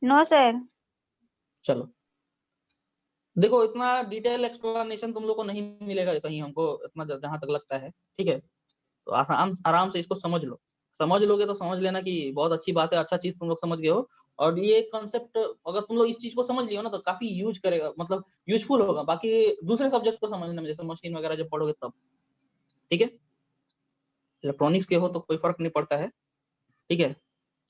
नो सर।
चलो देखो इतना डिटेल एक्सप्लेनेशन तुम लोग को नहीं मिलेगा कहीं हमको, इतना जहां तक लगता है, ठीक है। तो आराम आराम से इसको समझ लो, समझ लोगे तो समझ लेना कि बहुत अच्छी बात है, अच्छा चीज तुम लोग समझ गए हो। और ये कंसेप्ट अगर तुम लोग इस चीज को समझ लियो ना तो काफी यूज करेगा, मतलब यूजफुल होगा बाकी दूसरे सब्जेक्ट को समझने में, जैसे मशीन वगैरह जब पढ़ोगे तब, ठीक है। इलेक्ट्रॉनिक्स के हो तो कोई फर्क नहीं पड़ता है, ठीक है।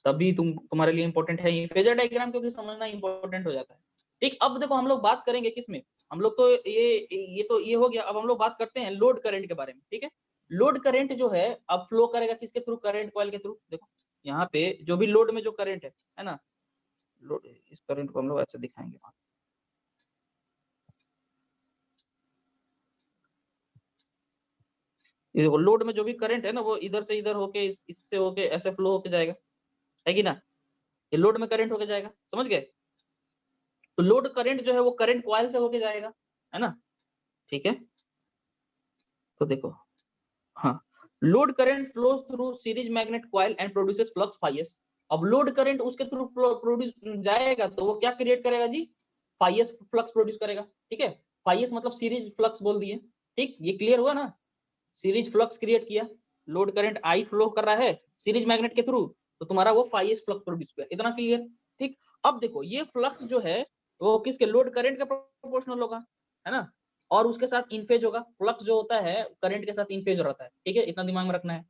तभी तुम्हारे लिए इंपॉर्टेंट है, फेजर डायग्राम क्योंकि समझना इंपॉर्टेंट हो जाता है। ठीक, अब देखो हम लोग बात करेंगे किसमें, हम लोग तो ये हो गया। अब हम लोग बात करते हैं लोड करंट के बारे में, ठीक है। लोड करंट जो है अब फ्लो करेगा किसके थ्रू, करंट कॉइल के थ्रू। देखो यहाँ पे जो भी लोड में जो करंट है ना, लोड, इस करंट को हम लोग ऐसे दिखाएंगे। ये देखो लोड में जो भी करंट है ना वो इधर से इधर होके इससे होके ऐसे फ्लो होके जाएगा, है कि ना। ये लोड में करंट होके जाएगा, समझ गए। तो लोड करंट जो है वो करंट कॉइल से होके जाएगा, है ना, ठीक है। तो देखो, हाँ, load current flows through series magnet coil and produces flux phi S. अब लोड करंट उसके थ्रू प्रोड्यूस जाएगा तो वो क्या क्रिएट करेगा जी, फाई एस फ्लक्स प्रोड्यूस करेगा, ठीक है। फाई एस मतलब सीरीज फ्लक्स बोल दिए, ठीक, ये क्लियर हुआ ना। सीरीज फ्लक्स क्रिएट किया, लोड करंट आई फ्लो कर रहा है सीरीज मैग्नेट के थ्रू, तो तुम्हारा वो फाई एस फ्लक्स प्रोड्यूस किया, इतना क्लियर, ठीक। अब देखो ये फ्लक्स जो है वो किसके, लोड करंट के प्रोपोर्शनल होगा, है ना। और उसके साथ इन फेज होगा, फ्लक्स जो होता है करंट के साथ इन फेज रहता है, ठीक है, इतना दिमाग में रखना है।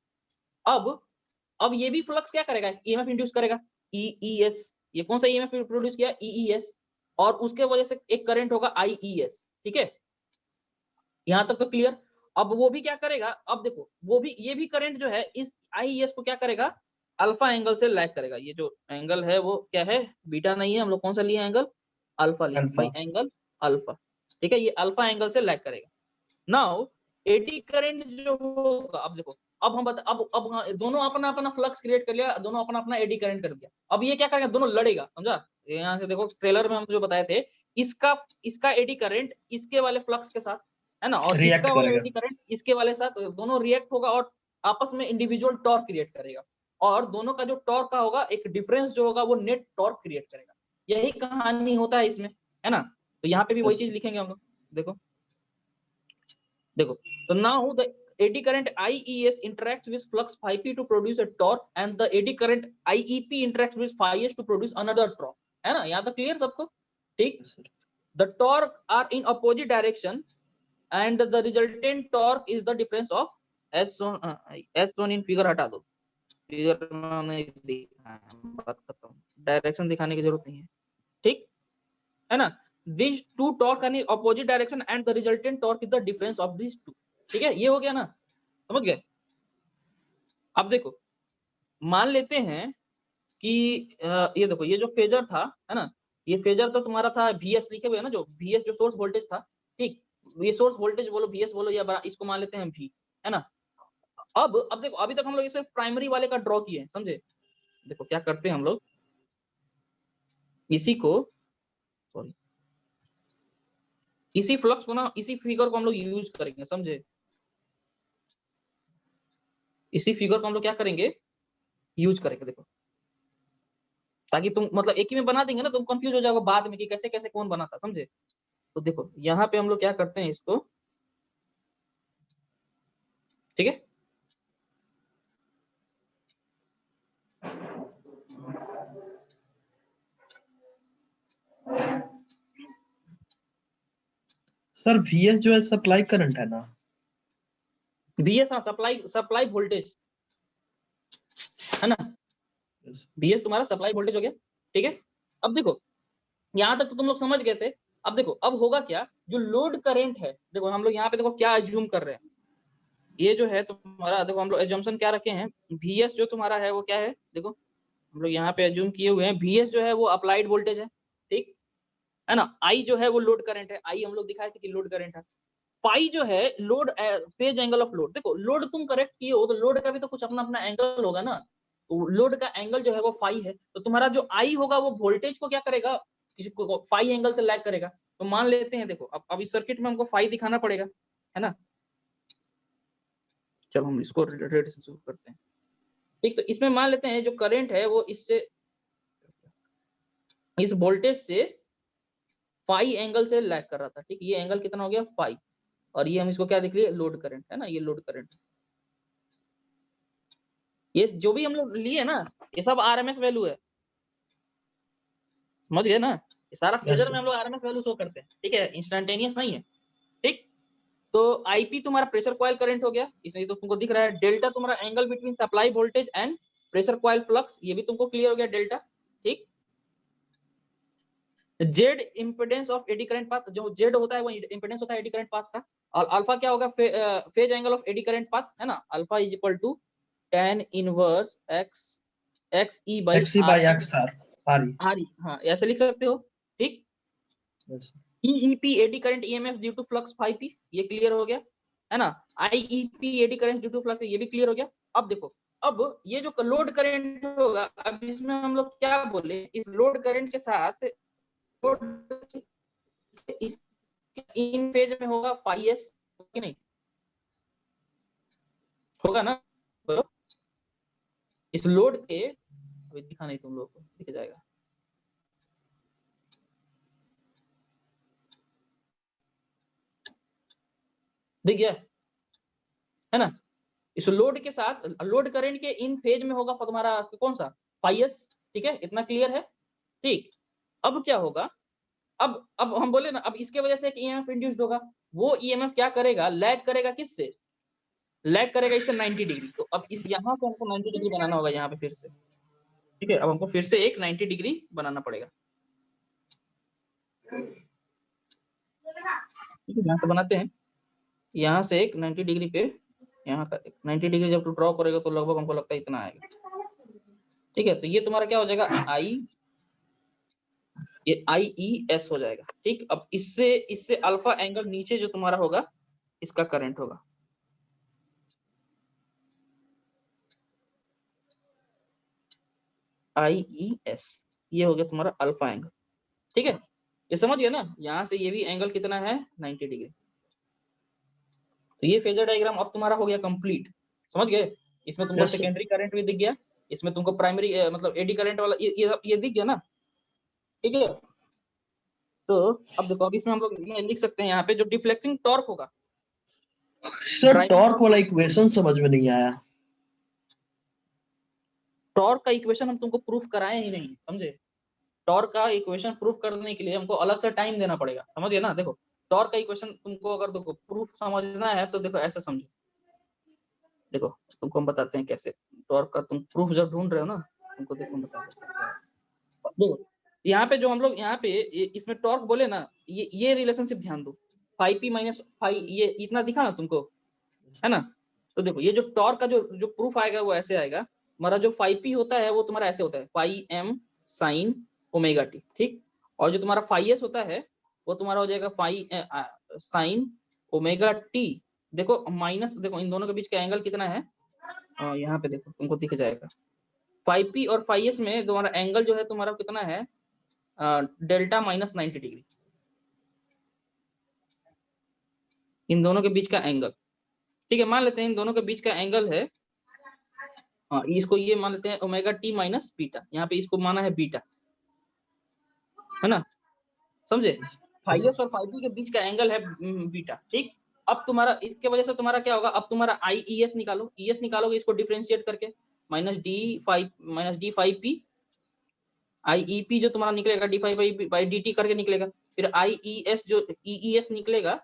अब ये भी फ्लक्स क्या करेगा, ईएमएफ इंड्यूस करेगा, ईईएस। ये कौन सा ईएमएफ प्रोड्यूस किया, ईईएस। और उसके वजह से एक करंट होगा आईईएस, ठीक है, यहां तक तो क्लियर। अब वो भी क्या करेगा, अब देखो वो भी, ये भी करंट जो है इस आईईएस को क्या करेगा, अल्फा एंगल से लैग करेगा। ये जो एंगल है वो क्या है, बीटा नहीं है, हम लोग कौन सा लिए एंगल, अल्फा लिए भाई,
अल्फा।
एंगल अल्फा, ठीक है। ये अल्फा एंगल से लैग करेगा। नाउ एडी करंट जो होगा, अब देखो, अब हम बता, अब हाँ, दोनों अपना अपना फ्लक्स क्रिएट कर लिया, दोनों अपना अपना एडी करंट कर दिया। अब ये क्या करेगा, दोनों लड़ेगा, समझा। यहाँ से देखो ट्रेलर में हम जो बताए थे, इसका इसका एडी करंट इसके वाले फ्लक्स के साथ, है ना, और
रिएक्ट
इसका वाला
करेगा।
एडी करंट इसके वाले साथ, दोनों रिएक्ट होगा और आपस में इंडिविजुअल टॉर्क क्रिएट करेगा। और दोनों का जो टॉर्क का होगा, एक डिफरेंस जो होगा वो नेट टॉर्क क्रिएट करेगा। यही कहानी होता है इसमें, है ना। तो यहाँ पे भी वही चीज लिखेंगे हम लोग। देखो देखो, so now the eddy current IES interacts with flux phi p to produce a torque and the eddy current IEP interacts with phi s to produce another torque, है ना, यहाँ तक क्लियर सबको, ठीक। the torque are in opposite direction and the resultant torque is the difference of as shown in figure। हटा दो, figure में दिखा, बात खत्म, डायरेक्शन दिखाने की जरूरत नहीं है, ठीक है ना। these two torque are in opposite direction and the resultant torque is the difference of these two, ठीक है, ये हो गया ना, समझ गए। अब देखो मान लेते हैं कि ये देखो ये जो फेजर था, है ना, ये फेजर तो तुम्हारा था VS लिखे हुए है ना, जो VS जो सोर्स वोल्टेज था, ठीक, ये सोर्स वोल्टेज बोलो VS बोलो या बड़ा, इसको मान लेते हैं V, है ना। अब देखो अभी तक हम लोग इसे प्राइमरी वाले का ड्रॉ किए हैं, समझे। देखो क्या करते हैं हम लोग, इसी को, सॉरी, इसी फ्लक्स को ना, इसी फिगर को हम लोग यूज करेंगे, समझे। इसी फिगर को हम लोग क्या करेंगे, यूज करेंगे, देखो, ताकि तुम मतलब एक ही में बना देंगे ना, तुम कंफ्यूज हो जाओगे बाद में कि कैसे कैसे कौन बनाता, समझे। तो देखो यहाँ पे हम लोग क्या करते हैं इसको, ठीक है।
सर VS जो है सप्लाई करंट है ना।
VS, हाँ, सप्लाई सप्लाई वोल्टेज, है ना। VS तुम्हारा सप्लाई वोल्टेज हो गया, ठीक है। अब देखो यहाँ तक तो तुम लोग समझ गए थे। अब देखो अब होगा क्या, जो लोड करंट है, देखो हम लोग यहाँ पे देखो क्या एज्यूम कर रहे हैं, ये जो है तुम्हारा, देखो हम लोग एजम्पशन क्या रखे हैं, VS जो तुम्हारा है वो क्या है, देखो हम लोग यहाँ पे एज्यूम किए हुए हैं, VS जो है वो अप्लाइड वोल्टेज है, ठीक है ना। I जो है वो लोड करंट है, I हम लोग दिखाए थे कि लोड करंट है। फाई जो है load, phase angle of load. देखो लोड तुम करेक्ट किए हो तो लोड का भी तो कुछ अपना अपना एंगल होगा ना, तो लोड का एंगल जो है वो फाई है, तो तुम्हारा जो आई होगा वो वोल्टेज को क्या करेगा, किसी को फाई एंगल से लैग करेगा। तो मान लेते हैं, देखो अब इस सर्किट में हमको फाई दिखाना पड़ेगा, है ना। चलो हम इसको रेड से शुरू करते हैं, ठीक। तो इसमें मान लेते हैं जो करंट है वो इससे, इस वोल्टेज से फाई एंगल से लैग कर रहा था, ठीक। ये एंगल कितना हो गया फाई, और ये हम इसको क्या देख लिए लोड करंट है ना, ये लोड करंट। ये जो भी हम लोग लिए ना ये सब आरएमएस वैल्यू है, समझ गए ना। ये सारा
यस
फेजर में हम लोग आरएमएस वैल्यू शो करते हैं, ठीक है, इंस्टेंटेनियस नहीं है, ठीक। तो आईपी तुम्हारा प्रेशर कॉइल करंट हो गया, इसमें तो तुमको दिख रहा है। डेल्टा तुम्हारा angle between supply voltage and pressure coil flux, ये भी तुमको क्लियर हो गया डेल्टा, ठीक। Z impedance of eddy current path, जो जेड होता है वो इंपेडेंस होता है एडी करंट पाथ का। और अल्फा क्या होगा phase angle of eddy current path है ना, alpha is equal to tan इनवर्स x xe by
XC by X R
RE, हाँ ऐसे लिख सकते हो, ठीक।
yes
EEP eddy current EMF due to flux phi p, ये क्लियर हो गया है ना। IEP eddy current due to flux, ये भी क्लियर हो गया। अब देखो, अब ये जो लोड करंट होगा, अब इसमें हम लोग क्या बोले, इस लोड करंट के साथ इस इन फेज में होगा phi s कि नहीं, होगा ना, बोलो। इस लोड के अभी दिखा नहीं तुम लोग को, दिख जाएगा, दिख गया है ना। इस लोड के साथ लोड करंट के इन फेज में होगा तुम्हारा कौन सा phi s, ठीक है, इतना क्लियर है, ठीक। अब क्या होगा, अब हम बोले ना, अब इसके वजह से एक ईएमएफ इंड्यूस्ड होगा, वो ईएमएफ क्या करेगा, लैग करेगा, किससे लैग करेगा, इससे 90 डिग्री। तो अब इस यहाँ से हमको 90 डिग्री बनाना होगा यहाँ पे फिर से, ठीक है। अब हमको फिर से एक 90 डिग्री बनाना पड़ेगा, ठीक है। यहाँ से बनाते हैं, यहाँ से एक 90 डिग्री पे, यहाँ का 90 डिग्री जब ड्रॉ करेगा तो लगभग हमको लगता है इतना आएगा, ठीक है। तो ये तुम्हारा क्या हो जाएगा ये IES हो जाएगा, ठीक। अब इससे अल्फा एंगल नीचे जो तुम्हारा होगा इसका करंट होगा, IES, ये हो गया तुम्हारा अल्फा एंगल, ठीक है। ये समझ गया ना, यहाँ से ये भी एंगल कितना है 90 डिग्री। तो ये फेजर डायग्राम अब तुम्हारा हो गया कंप्लीट, समझ गए। इसमें तुमको
Yes, sir.
सेकेंडरी करंट भी दिख गया, इसमें तुमको प्राइमरी मतलब एडी करंट वाला ये दिख गया ना, ठीक है। तो अब देखो, अब इसमें हम लोग लिख सकते हैं यहाँ पे जो डिफ्लेक्टिंग टॉर्क होगा,
सर टॉर्क वाला इक्वेशन समझ में नहीं आया।
टॉर्क का इक्वेशन हम तुमको प्रूफ कराए ही नहीं, समझे। टॉर्क का इक्वेशन प्रूफ करने के लिए हमको अलग से टाइम देना पड़ेगा, समझिए ना। देखो टॉर्क का इक्वेशन तुमको अगर देखो प्रूफ समझना है तो देखो ऐसे समझो, देखो तुमको हम बताते हैं कैसे। टॉर्क का तुम प्रूफ जब ढूंढ रहे हो ना, तुमको देखो हम बता देते हैं। देखो यहाँ पे जो हम लोग यहाँ पे इसमें टॉर्क बोले ना, ये रिलेशनशिप ध्यान दो, फाइव पी माइनस फाइव, ये इतना दिखा ना तुमको, है ना। तो देखो ये जो टॉर्क का जो प्रूफ आएगा वो ऐसे आएगा, हमारा जो फाइव पी होता है वो तुम्हारा ऐसे होता है, five M sine omega T, ठीक। और जो तुम्हारा फाइव एस होता है वो तुम्हारा हो जाएगा फाइव साइन ओमेगा टी। देखो माइनस, देखो इन दोनों के बीच का एंगल कितना है, यहाँ पे देखो तुमको दिख जाएगा, फाइव पी और फाइव एस में तुम्हारा एंगल जो है तुम्हारा कितना है, डेल्टा माइनस 90 डिग्री, इन दोनों के बीच का एंगल, ठीक है। मान लेते हैं इन दोनों के बीच का एंगल है, हाँ इसको ये मान लेते हैं ओमेगा टी माइनस बीटा, यहाँ पे इसको माना है बीटा, है ना, समझे। फाइव एस और फाइव पी के बीच का एंगल है बीटा, ठीक। अब तुम्हारा इसके वजह से तुम्हारा क्या होगा, अब तुम्हारा IES निकालो, ES निकालोगे इसको डिफरेंशिएट करके, minus D five P, IEP जो तुम्हारा निकलेगा d5 बाई dt करके निकलेगा, फिर IES जो EES निकलेगा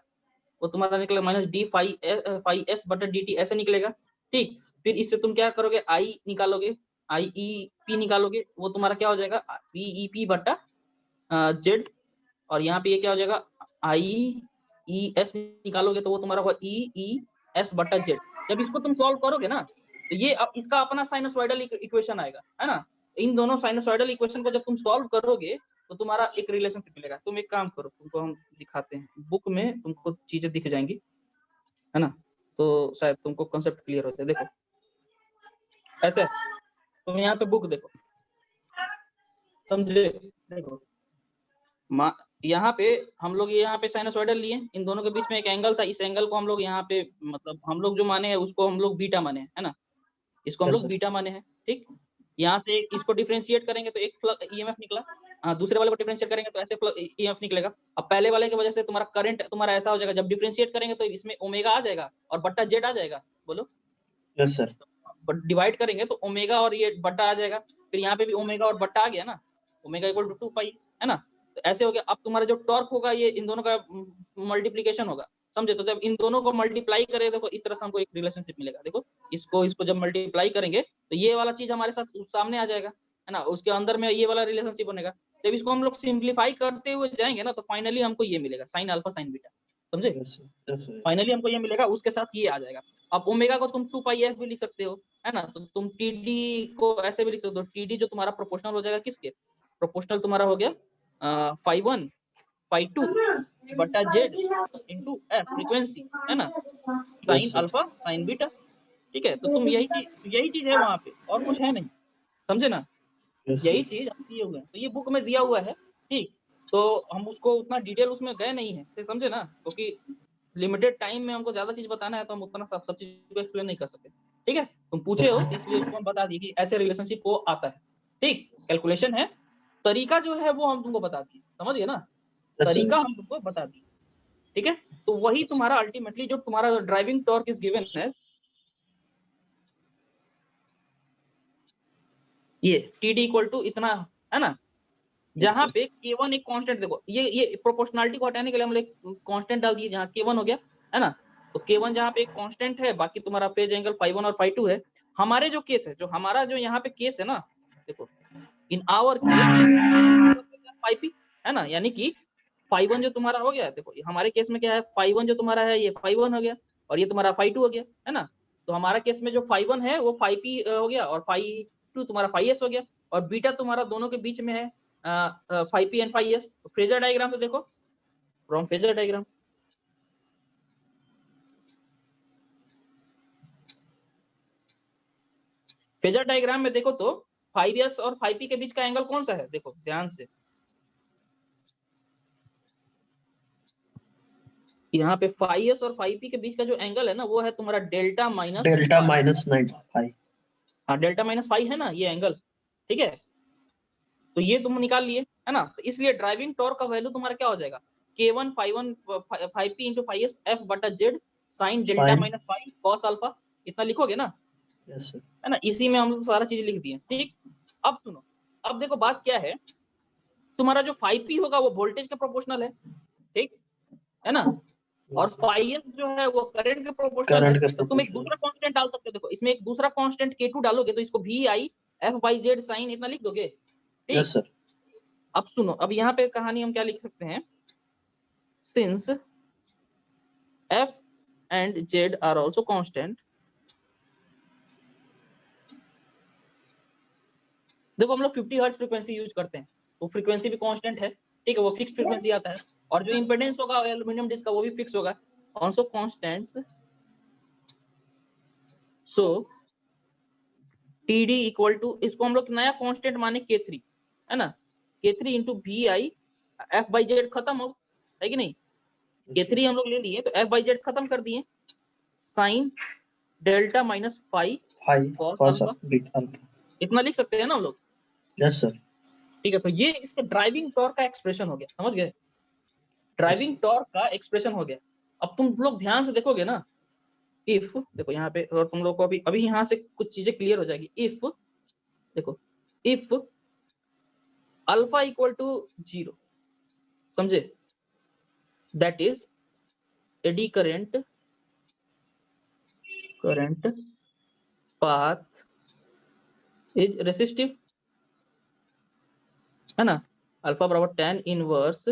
वो तुम्हारा निकलेगा माइनस d5s बटा dt, ऐसे निकलेगा, ठीक। फिर इससे तुम क्या करोगे, I निकालोगे, IEP निकालोगे, वो तुम्हारा क्या हो जाएगा BEP बटा Z, और यहाँ पे ये क्या हो जाएगा IES निकालोगे तो वो तुम्हारा होगा EES बटा Z। जब इसको तुम सॉल्व करोगे ना तो ये इसका अपना साइनसॉइडल इक्वेशन आएगा, है ना। इन दोनों साइनसॉइडल इक्वेशन को जब तुम सॉल्व करोगे तो तुम्हारा एक रिलेशनशिप मिलेगा। तुम एक काम करो, तुमको हम दिखाते हैं, बुक में तुमको चीजें दिख जाएंगी, है ना, तो शायद तुमको कॉन्सेप्ट क्लियर होता है। देखो ऐसे तुम यहाँ पे बुक देखो, समझे। देखो यहाँ पे हम लोग यहाँ पे साइनसॉइडल लिए, इन दोनों के बीच में एक एंगल था, इस एंगल को हम लोग यहाँ पे मतलब हम लोग जो माने हैं उसको हम लोग बीटा माने हैं, है ना, इसको हम लोग बीटा माने हैं, ठीक। यहाँ से इसको डिफरेंशिएट करेंगे तो एक ईएमएफ निकला, हाँ, दूसरे वाले को डिफरेंशिएट करेंगे तो ऐसे ईएमएफ निकलेगा। अब पहले वाले की वजह से तुम्हारा करंट तुम्हारा ऐसा हो जाएगा, जब डिफरेंशिएट करेंगे तो इसमें ओमेगा आ जाएगा और बट्टा जेड आ जाएगा। बोलो,
यस सर,
डिवाइड करेंगे तो ओमेगा और ये बट्टा आ जाएगा, फिर यहाँ पे भी ओमेगा और बट्टा आ गया ना, ओमेगा इक्वल टू 2 पाई, है ना। तो ऐसे हो गया। अब तुम्हारा जो टॉर्क होगा ये इन दोनों का मल्टीप्लीकेशन होगा, समझे। तो जब इन दोनों को मल्टीप्लाई करें, देखो इस तरह से हमको एक रिलेशनशिप मिलेगा। देखो इसको जब मल्टीप्लाई करेंगे तो ये वाला चीज हमारे साथ सामने आ जाएगा, है ना। उसके अंदर में ये वाला रिलेशनशिप बनेगा। जब इसको हम लोग सिंप्लीफाई करते हुए जाएंगे ना, तो फाइनली हमको ये मिलेगा साइन अल्फा साइन बीटा, समझे।
यस सर,
फाइनली हमको ये मिलेगा, उसके साथ ये आ जाएगा। अब ओमेगा को तुम 2 पाई एफ भी लिख सकते हो, है ना। तो तुम टीडी को ऐसे भी लिख सकते हो। टीडी जो तुम्हारा प्रोपोर्शनल हो जाएगा किसके, प्रोपोर्शनल तुम्हारा हो गया फाई 1 फाई 2 बटा जेड इंटू एफ फ्रीक्वेंसी, है ना, sine
sir.
Alpha sine beta. ठीक है, तो तुम यही चीज है वहां पे, और कुछ है नहीं, समझे ना।
यस
यही
सर,
चीज हम दिए हुए हैं, तो ये बुक में दिया हुआ है। ठीक, तो हम उसको उतना डिटेल उसमें गए नहीं है, तो समझे ना, क्योंकि लिमिटेड टाइम में हमको ज्यादा चीज बताना है, तो हम उतना सब चीज को एक्सप्लेन नहीं कर सकते। ठीक है, तुम पूछे हो इसलिए उसको हम बता दिए कि ऐसे रिलेशनशिप को आता है। ठीक, कैलकुलेशन है, तरीका जो है वो हम तुमको बता दिए, समझ गए ना, तरीका हम तुमको बता दिए। ठीक है, तो वही तुम्हारा अल्टीमेटली जो तुम्हारा ड्राइविंग टॉर्क इज गिवन है, ये टीडी इक्वल टू इतना, है ना। जहां पे k1 एक कांस्टेंट, देखो ये प्रोपोर्शनलिटी को हटाने के लिए हम एक कांस्टेंट डाल दिए, जहां k1 हो गया, है ना। तो k1 जहां पे एक कांस्टेंट है, बाकी तुम्हारा फेज एंगल फाई 1 और फाई 2 है। हमारे जो केस है, जो हमारा जो यहाँ पे केस है ना, देखो in our case phi P, है ना, यानी कि फाई 1 जो तुम्हारा हो गया, देखो हमारे केस में क्या है, फाई 1 जो तुम्हारा है ये फाई 1 हो गया, और ये तुम्हारा फाई 2 हो गया, है ना। तो हमारा केस में जो फाई 1 है वो फाई पी हो गया, और फाई 2 तुम्हारा फाई एस हो गया, और बीटा तुम्हारा दोनों के बीच में है phi P and phi S. Phasor diagram तो देखो, from phasor diagram, phasor diagram में देखो तो 5s और 5p के बीच का एंगल कौन सा है, देखो ध्यान से, यहाँ पे 5s और 5p के बीच का जो एंगल है ना, वो है तुम्हारा डेल्टा माइनस
95।
हाँ, डेल्टा माइनस 5 है ना ये एंगल। ठीक है, तो ये तुम निकाल लिए, है ना। तो इसलिए ड्राइविंग टॉर्क का वैल्यू तुम्हारा क्या हो जाएगा, k1 5p into 5s f बटा Z sign delta minus 5 cos alpha, इतना लिखोगे ना,
यस सर,
है ना। इसी में हम लोग सारा चीज लिख दिए। ठीक, अब सुनो, अब देखो बात क्या है, तुम्हारा जो 5p होगा वो वोल्टेज के प्रोपोर्शनल है, ठीक है ना, और 5s जो है वो करंट के प्रोपोर्शनल है। तो तुम एक दूसरा कांस्टेंट डाल सकते हो, देखो इसमें एक दूसरा कांस्टेंट k2 डालोगे तो इसको vi f by z sin इतना लिख दोगे। ठीक,
यस सर,
अब सुनो, अब यहाँ पे कहानी हम क्या लिख सकते हैं, since f and z are also constant, देखो हम लोग 50 हर्ट्ज फ्रीक्वेंसी यूज करते हैं, वो फ्रीक्वेंसी भी कांस्टेंट है। ठीक है, वो फिक्स फ्रीक्वेंसी आता है, और जो इंपेडेंस होगा एल्यूमिनियम डिस्क का वो भी फिक्स होगा, also constants. So TD equal to, इसको हम लोग नया कांस्टेंट माने k3, है ना, k3 into V I F by Z, खत्म हो, है कि नहीं। k3 हम लोग ले लिए तो f बाई जेड खत्म कर दिए, sign delta minus five cos alpha, इतना लिख सकते हैं ना हम लोग।
यस सर,
ठीक है, तो ये इसका ड्राइविंग टॉर्क का एक्सप्रेशन हो गया, समझ गए, ड्राइविंग टॉर्क का एक्सप्रेशन हो गया। अब तुम लोग ध्यान से देखोगे ना, इफ देखो यहाँ पे, और तुम लोग को अभी अभी यहाँ से कुछ चीजें क्लियर हो जाएगी। इफ देखो, इफ अल्फा इक्वल टू 0, समझे, that is AD current path is resistive, है ना, अल्फा बराबर tan इनवर्स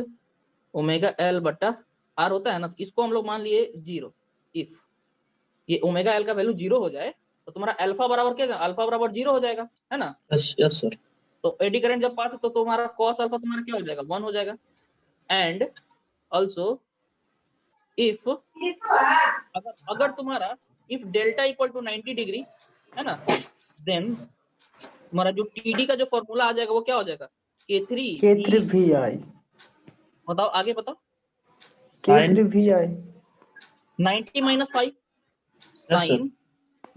ओमेगा एल बटा आर होता है ना। तो इसको हम लोग मान लिए 0, इफ ये ओमेगा एल का वैल्यू 0 हो जाए तो तुम्हारा अल्फा बराबर क्या, अल्फा बराबर 0 हो जाएगा, है ना।
यस सर,
तो एडी करंट जब पास तो तुम्हारा कॉस अल्फा तुम्हारा क्या हो जाएगा, 1 हो जाएगा। एंड ऑल्सो इफ अगर तुम्हारा if delta equal to 90 degree, है ना, देन तुम्हारा जो टीडी का जो फॉर्मूला आ जाएगा वो क्या हो जाएगा, k3
vi,
बताओ आगे बताओ,
k3 vi,
90 minus 5 sine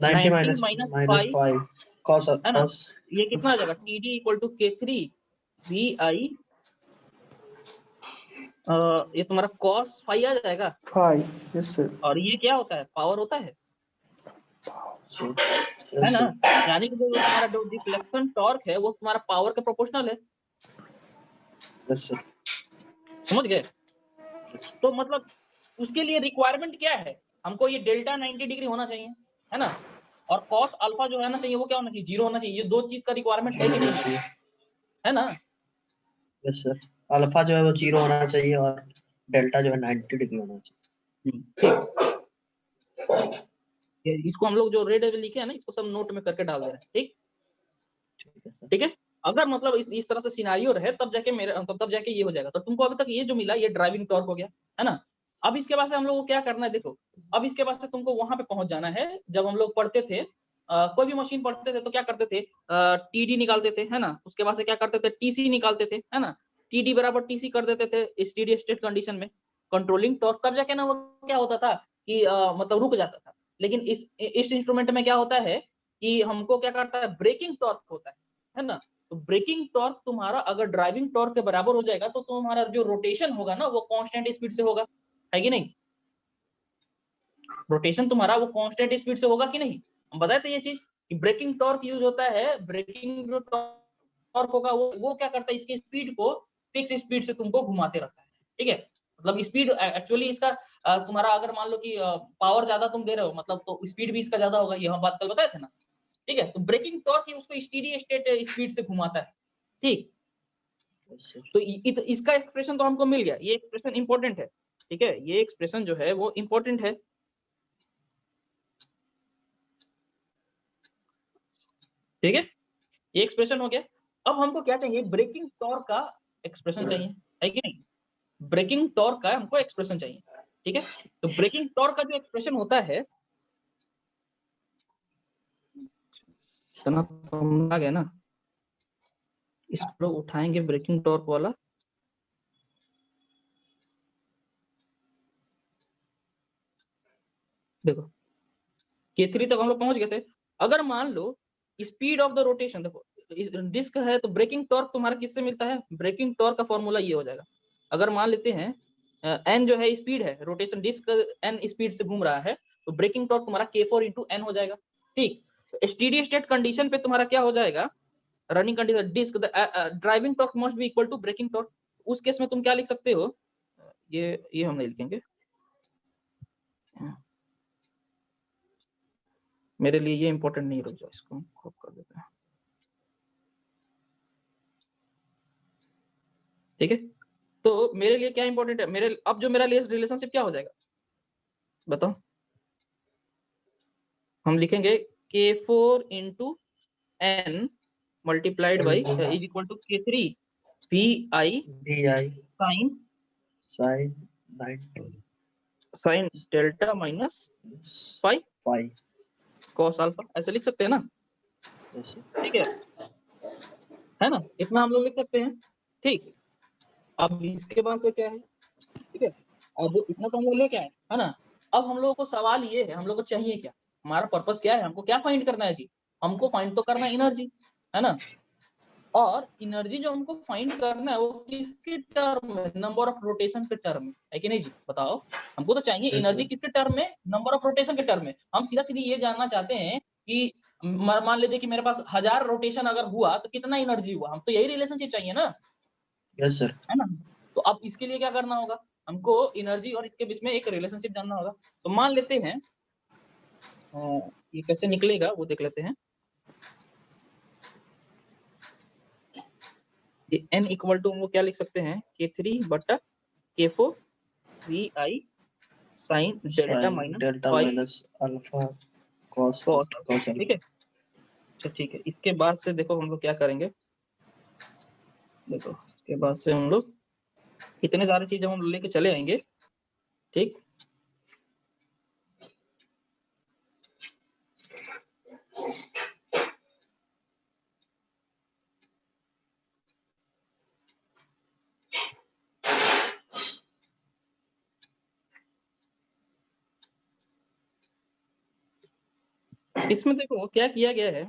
90
minus
minus 5 cos,
है ना, ये कितना आ जाएगा, TD equal to k3 vi ये तुम्हारा cos फाई आ जाएगा,
phi. Yes, sir.
और ये क्या होता है, पावर होता है
Yes,
ना।
sir.
यानी कि जो तुम्हारा जो डिफ्लेक्शन टॉर्क है वो तुम्हारा पावर के प्रोपोर्शनल है,
Yes, sir.
समझ गए।
Yes.
तो मतलब उसके लिए रिक्वायरमेंट क्या है, हमको ये डेल्टा 90 डिग्री होना चाहिए, है ना, और cos अल्फा जो है ना चाहिए वो क्या होना चाहिए, 0 होना चाहिए। ये दो चीज का रिक्वायरमेंट है कि नहीं, है ना।
Yes, sir. अल्फा जो है वो 0 होना चाहिए और डेल्टा जो है 90 डिग्री होना चाहिए।
ठीक, इसको हम लोग जो रेड लिखे है ना इसको सब नोट में करके डाल दे रहे हैं, ठीक
ठीक है सर।
ठीक है। अगर मतलब इस तरह से सिनारियो रहे तब जाके मेरे तब जाके ये हो जाएगा। तो तुमको अभी तक ये जो मिला ये ड्राइविंग टॉर्क हो गया, है ना। अब इसके बाद से हम लोग को क्या करना है, देखो अब इसके बाद से तुमको वहां पे पहुंच जाना है। जब हम लोग पढ़ते थे कोई भी मशीन पढ़ते थे तो क्या करते थे, टीडी निकालते थे, है ना। उसके बाद से क्या करते थे, टीसी निकालते थे, है ना। टीडी बराबर टीसी कर देते थे स्टेडी स्टेट कंडीशन में, कंट्रोलिंग टॉर्क। तब जाके ना वो क्या होता था कि मतलब रुक जाता था। लेकिन इस इंस्ट्रूमेंट में क्या होता है कि हमको क्या करता है, ब्रेकिंग टॉर्क होता है ना। तो ब्रेकिंग टॉर्क तुम्हारा अगर ड्राइविंग टॉर्क के बराबर हो जाएगा तो तुम्हारा जो रोटेशन होगा ना वो कांस्टेंट स्पीड से होगा, है कि नहीं। रोटेशन तुम्हारा वो कांस्टेंट स्पीड से होगा कि नहीं। हम बताए थे ये चीज कि ब्रेकिंग टॉर्क यूज होता है, ब्रेकिंग जो टॉर्क होगा वो क्या करता है, इसकी स्पीड को फिक्स स्पीड से तुमको घुमाते रहता है, ठीक है। मतलब स्पीड एक्चुअली इसका तुम्हारा अगर मान लो कि पावर ज्यादा तुम दे रहे हो मतलब तो स्पीड भी इसका ज्यादा होगा, ये हम बात कल बताए थे ना, ठीक है। तो ब्रेकिंग टॉर्क ही उसको स्टेडी स्टेट स्पीड से घुमाता है, ठीक।
Yes, sir.
तो इसका एक्सप्रेशन तो हमको मिल गया, ये एक्सप्रेशन इंपॉर्टेंट है, ठीक है। ये एक्सप्रेशन जो है वो इंपॉर्टेंट है, ठीक है। ये एक्सप्रेशन हो गया। अब हमको क्या चाहिए, ब्रेकिंग टॉर्क का एक्सप्रेशन चाहिए, है कि नहीं। ब्रेकिंग टॉर्क का हमको एक्सप्रेशन चाहिए, ठीक है। तो ब्रेकिंग टॉर्क का जो एक्सप्रेशन होता है इतना तो हम आ गया ना, इसको उठाएंगे ब्रेकिंग टॉर्क वाला। देखो K3 तक हम लोग पहुंच गए थे। अगर मान लो स्पीड ऑफ द रोटेशन, देखो डिस्क है तो ब्रेकिंग टॉर्क तुम्हारा किससे मिलता है, ब्रेकिंग टॉर्क का फॉर्मूला ये हो जाएगा। अगर मान लेते हैं n जो है स्पीड है, रोटेशन डिस्क n स्पीड से घूम रहा है, तो ब्रेकिंग टॉर्क तुम्हारा K4 इंटू n हो जाएगा, ठीक। स्टेडी स्टेट कंडीशन पे तुम्हारा क्या हो जाएगा, running condition disc driving torque must be equal to braking torque. उस केस में तुम क्या लिख सकते हो, ये हम नहीं लिखेंगे, मेरे लिए ये इंपॉर्टेंट नहीं, रुक जाओ इसको हम क्रॉप कर देते हैं, ठीक है। तो मेरे लिए क्या इंपॉर्टेंट है, मेरे अब जो मेरा रिलेशनशिप क्या हो जाएगा बताओ, हम लिखेंगे K4 into n multiplied by is equal to K3 VI
VI
sine
sin 90
sine delta minus phi
phi.
Cos alpha, ऐसे लिख सकते हैं ना,
Yes, sir.
ठीक है ना। इतना हम लोग लिख सकते हैं, ठीक। अब इसके बाद से क्या है, ठीक है। अब इतना तो हम लोग लेके आए, है ना। अब हम लोगों को सवाल ये है, हम लोग को चाहिए क्या, हमारा पर्पस क्या है, हमको क्या फाइंड करना है जी, हमको फाइंड तो करना है एनर्जी, है ना। और एनर्जी जो हमको फाइंड करना है वो किसके टर्म में, नंबर ऑफ रोटेशन के टर्म में, है कि नहीं जी बताओ। हमको तो चाहिए
Yes,
एनर्जी
sir.
किसके टर्म में, नंबर ऑफ रोटेशन के टर्म में। हम सीधा सीधी ये जानना चाहते हैं कि मान लीजिए कि मेरे पास 1000 रोटेशन अगर हुआ तो कितना एनर्जी हुआ, हम तो यही रिलेशनशिप चाहिए ना,
Yes, sir.
है ना। तो अब इसके लिए क्या करना होगा, हमको एनर्जी और इसके बीच में एक रिलेशनशिप जानना होगा। तो मान लेते हैं ये कैसे निकलेगा वो देख लेते हैं। ये n इक्वल टू वो क्या लिख सकते हैं, K3 बटा K4 VI sine delta
Sin
minus
delta
five
minus alpha cos
cos,
cos
ठीक
alpha.
है। अच्छा ठीक है, इसके बाद से देखो हम लोग क्या करेंगे, देखो इसके बाद से हम लोग इतने सारे चीज हम लेके चले आएंगे, ठीक। इसमें देखो क्या किया गया है,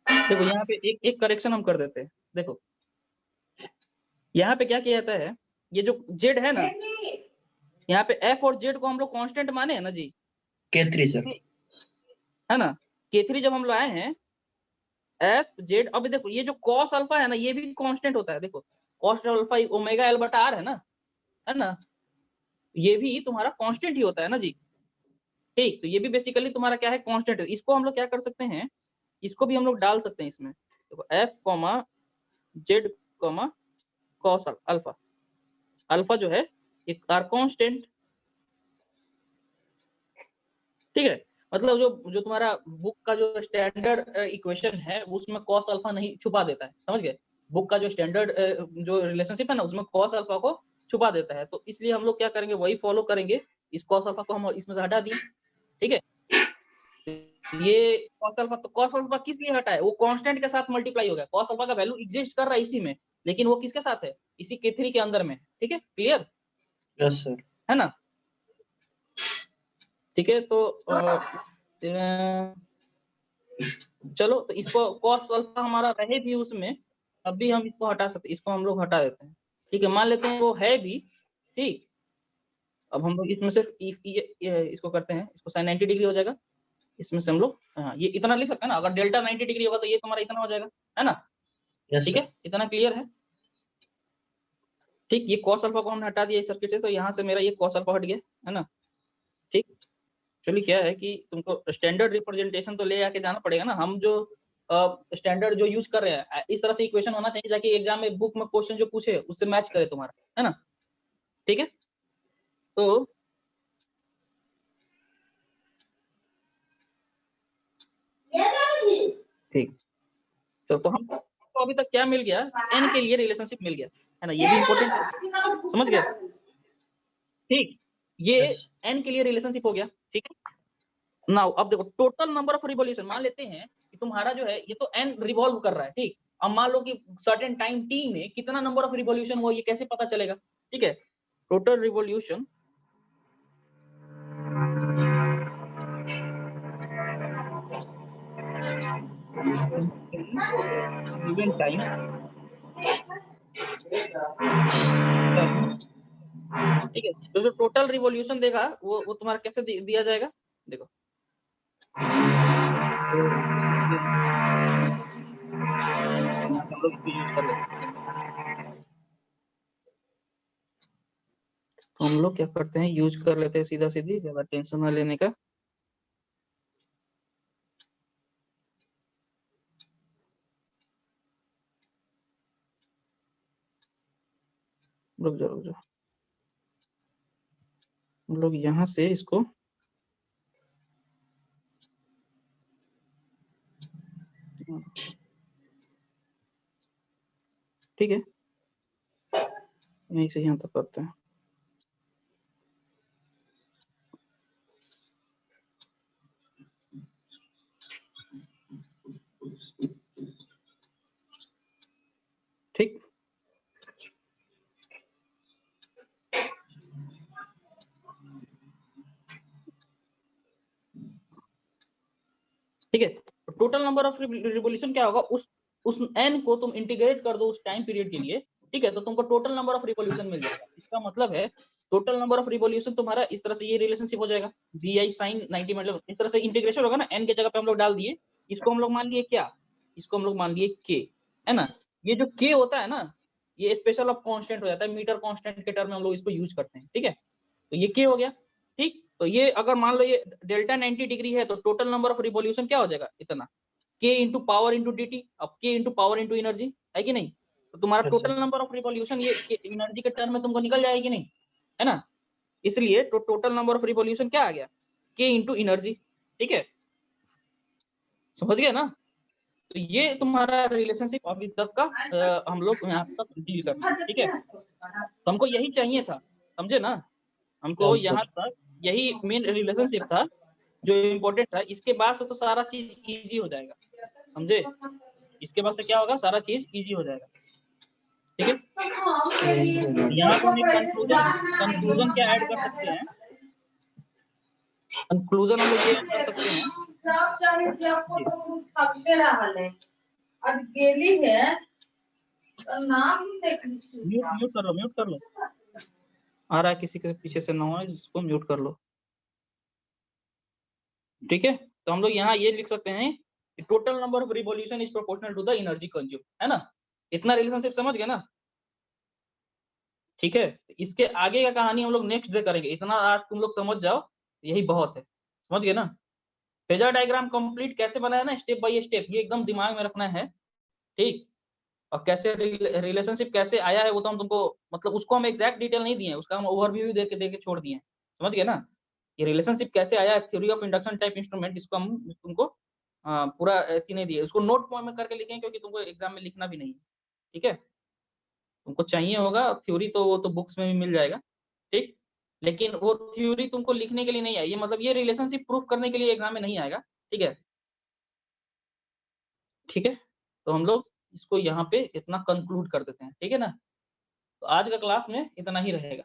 देखो यहाँ पे एक एक करेक्शन हम कर देते हैं। देखो यहाँ पे क्या किया जाता है, ये जो z है ना, यहाँ पे f और z को हम लोग कांस्टेंट माने है ना जी,
K3 सर।
है ना। K3 जब हम लोग आए हैं f z, अब देखो ये जो cos अल्फा है ना, ये भी कांस्टेंट होता है। देखो cos अल्फा ओमेगा l बटा r है ना, ये भी तुम्हारा कांस्टेंट ही होता है ना जी। ठीक, तो ये भी बेसिकली तुम्हारा क्या है, कांस्टेंट है। इसको हम लोग क्या कर सकते हैं, इसको भी हम लोग डाल सकते हैं इसमें। देखो f comma z comma cos alpha, alpha जो है एक आर कांस्टेंट, ठीक है। मतलब जो तुम्हारा बुक का जो स्टैंडर्ड इक्वेशन है उसमें cos अल्फा नहीं छुपा देता है, समझ गए। बुक का जो स्टैंडर्ड जो रिलेशनशिप है ना उसमें cos अल्फा को छुपा देता है, तो इसलिए हम लोग क्या करेंगे, वही फॉलो करेंगे। इस cos अल्फा को हम इसमें से हटा दिए, ठीक है। ये cos अल्फा, तो cos अल्फा किस लिए हटा है, वो कांस्टेंट के साथ मल्टीप्लाई हो गया। cos अल्फा का वैल्यू एग्जिस्ट कर रहा है इसी में, लेकिन वो किसके साथ है, इसी K3 के अंदर में, ठीक है। Clear
yes sir.
है ना, ठीक है। तो चलो, तो इसको cos अल्फा हमारा रहे भी उसमें, अब भी हम इसको हटा सकते, इसको हम लोग हटा देते हैं, ठीक है। मान लेते हैं वो है भी, ठीक। अब हम लोग इसमें सिर्फ इसको करते हैं, इसको sin 90 डिग्री हो जाएगा। इसमें से हम लोग हाँ, ये इतना लिख सकते हैं ना, अगर डेल्टा 90 डिग्री होगा तो ये तुम्हारा इतना हो जाएगा, है ना।
यस
ठीक
सर।
है, इतना क्लियर है। ठीक, ये cos अल्फा को हमने हटा दिया इस सर्किट से, तो यहाँ से मेरा ये cos अल्फा हट गया, है ना। ठीक, चलिए क्या है कि तुमको स्टैंडर्ड रिप्रेजेंटेशन तो ले आके जाना पड़ेगा ना। हम जो स्टैंडर्ड जो यूज कर रहे हैं, इस तरह से इक्वेशन होना चाहिए जाके एग्जाम में बुक में क्वेश्चन जो पूछे उससे मैच करे तुम्हारा, है ना। ठीक है, तो ठीक, तो हमको अभी तक क्या मिल गया, n के लिए रिलेशनशिप मिल गया, है ना। ये भी इंपॉर्टेंट है, समझ गए। ठीक, ये
यस।
n के लिए रिलेशनशिप हो गया, ठीक है। नाउ अब देखो टोटल नंबर ऑफ रिवॉल्यूशन, मान लेते हैं कि तुम्हारा जो है ये तो n रिवॉल्व कर रहा है, ठीक। अब मान लो कि सर्टेन टाइम t में कितना नंबर ऑफ रिवॉल्यूशन हुआ, ये कैसे पता चलेगा, ठीक है। टोटल रिवॉल्यूशन गिवन टाइम, ठीक है। तो जो टोटल रिवॉल्यूशन देगा वो तुम्हारा कैसे दिया जाएगा, देखो हम लोग इसको यूज कर लेते हैं। तो हम लोग क्या करते हैं, यूज कर लेते हैं सीधा सीधी, ज्यादा टेंशन ना लेने का। रुक जाओ रुक जाओ, हम लोग यहाँ से इसको ठीक है, यहीं से यहाँ तक करते हैं। ठीक, ठीक है। टोटल नंबर ऑफ रिवॉल्यूशन क्या होगा, उस n को तुम इंटीग्रेट कर दो उस टाइम पीरियड के लिए, ठीक है। तो तुमको टोटल नंबर ऑफ रिवॉल्यूशन मिल जाएगा। इसका मतलब है टोटल नंबर ऑफ रिवॉल्यूशन तुम्हारा इस तरह से ये रिलेशनशिप हो जाएगा, bi sin 90, मतलब इस तरह से इंटीग्रेशन होगा ना, n के जगह पे हम लोग डाल दिए, इसको हम लोग मान लिए क्या, इसको हम लोग मान लिए k, है ना। ये जो k होता है ना, ये स्पेशल ऑफ कांस्टेंट हो जाता है, मीटर कांस्टेंट के टर्म में हम लोग इसको यूज करते हैं, ठीक है। तो ये k हो गया, ठीक। तो ये अगर मान लो ये डेल्टा 90 डिग्री है तो टोटल नंबर ऑफ रिवॉल्यूशन क्या हो जाएगा, इतना k into power into dt। अब k into power into energy है कि नहीं, तो तुम्हारा
yes
total
sir.
Number of revolution ये एनर्जी के टर्म में तुमको निकल जाएगी कि नहीं, है ना। इसलिए तो टोटल नंबर ऑफ रिवॉल्यूशन क्या आ गया, k इंटू एनर्जी, ठीक है। समझ गए ना। तो ये तुम्हारा रिलेशनशिप अभी तक का हम लोग यहाँ तक डील करते हैं, ठीक है। तो हमको यही चाहिए था, समझे ना। हमको
यस
यहाँ
सर।
तक यही मेन रिलेशनशिप था जो इम्पोर्टेंट था। इसके बाद से तो सारा चीज इजी हो जाएगा, समझे। इसके बाद से क्या होगा, सारा चीज इजी हो जाएगा, ठीक है। यहाँ पे हम एक कंक्लूजन कंक्लूजन क्या ऐड कर सकते हैं, कंक्लूजन हम लोग ये ऐड कर सकते हैं म्यूट कर लो, म्यूट कर लो। आ रहा है किसी के पीछे से नॉइज, इसको म्यूट कर लो। ठीक है, तो हम लोग यहाँ ये लिख सकते हैं कि total number of revolution is proportional to the energy consume, है ना। इतना रिलेशनशिप समझ गए ना। ठीक है, इसके आगे का कहानी हम लोग नेक्स्ट डे करेंगे। इतना आज तुम लोग समझ जाओ, यही बहुत है। समझ गए ना। फेजर डायग्राम कंप्लीट कैसे बनाया ना, स्टेप बाय स्टेप, ये एकदम दिमाग में रखना है। ठीक, और कैसे रिलेशनशिप कैसे आया है वो तो हम तुमको, मतलब उसको हम एग्जैक्ट डिटेल नहीं दिए हैं, उसका हम ओवरव्यू दे के छोड़ दिए हैं। समझ गए ना। ये रिलेशनशिप कैसे आया है, theory of induction type instrument, इसको हम तुमको पूरा ऐसी नहीं दिए, उसको नोट फॉर्म में करके लिखें, क्योंकि तुमको एग्जाम में लिखना भी नहीं है। ठीक है, तुमको चाहिए होगा थ्योरी तो वो तो बुक्स में भी मिल जाएगा। ठीक, लेकिन वो थ्योरी तुमको लिखने के लिए नहीं आई, ये मतलब ये रिलेशनशिप प्रूफ करने के लिए एग्जाम में नहीं आएगा। ठीक है, ठीक है, तो हम लोग इसको यहाँ पे इतना कंक्लूड कर देते हैं। ठीक है ना, तो आज का क्लास में इतना ही रहेगा।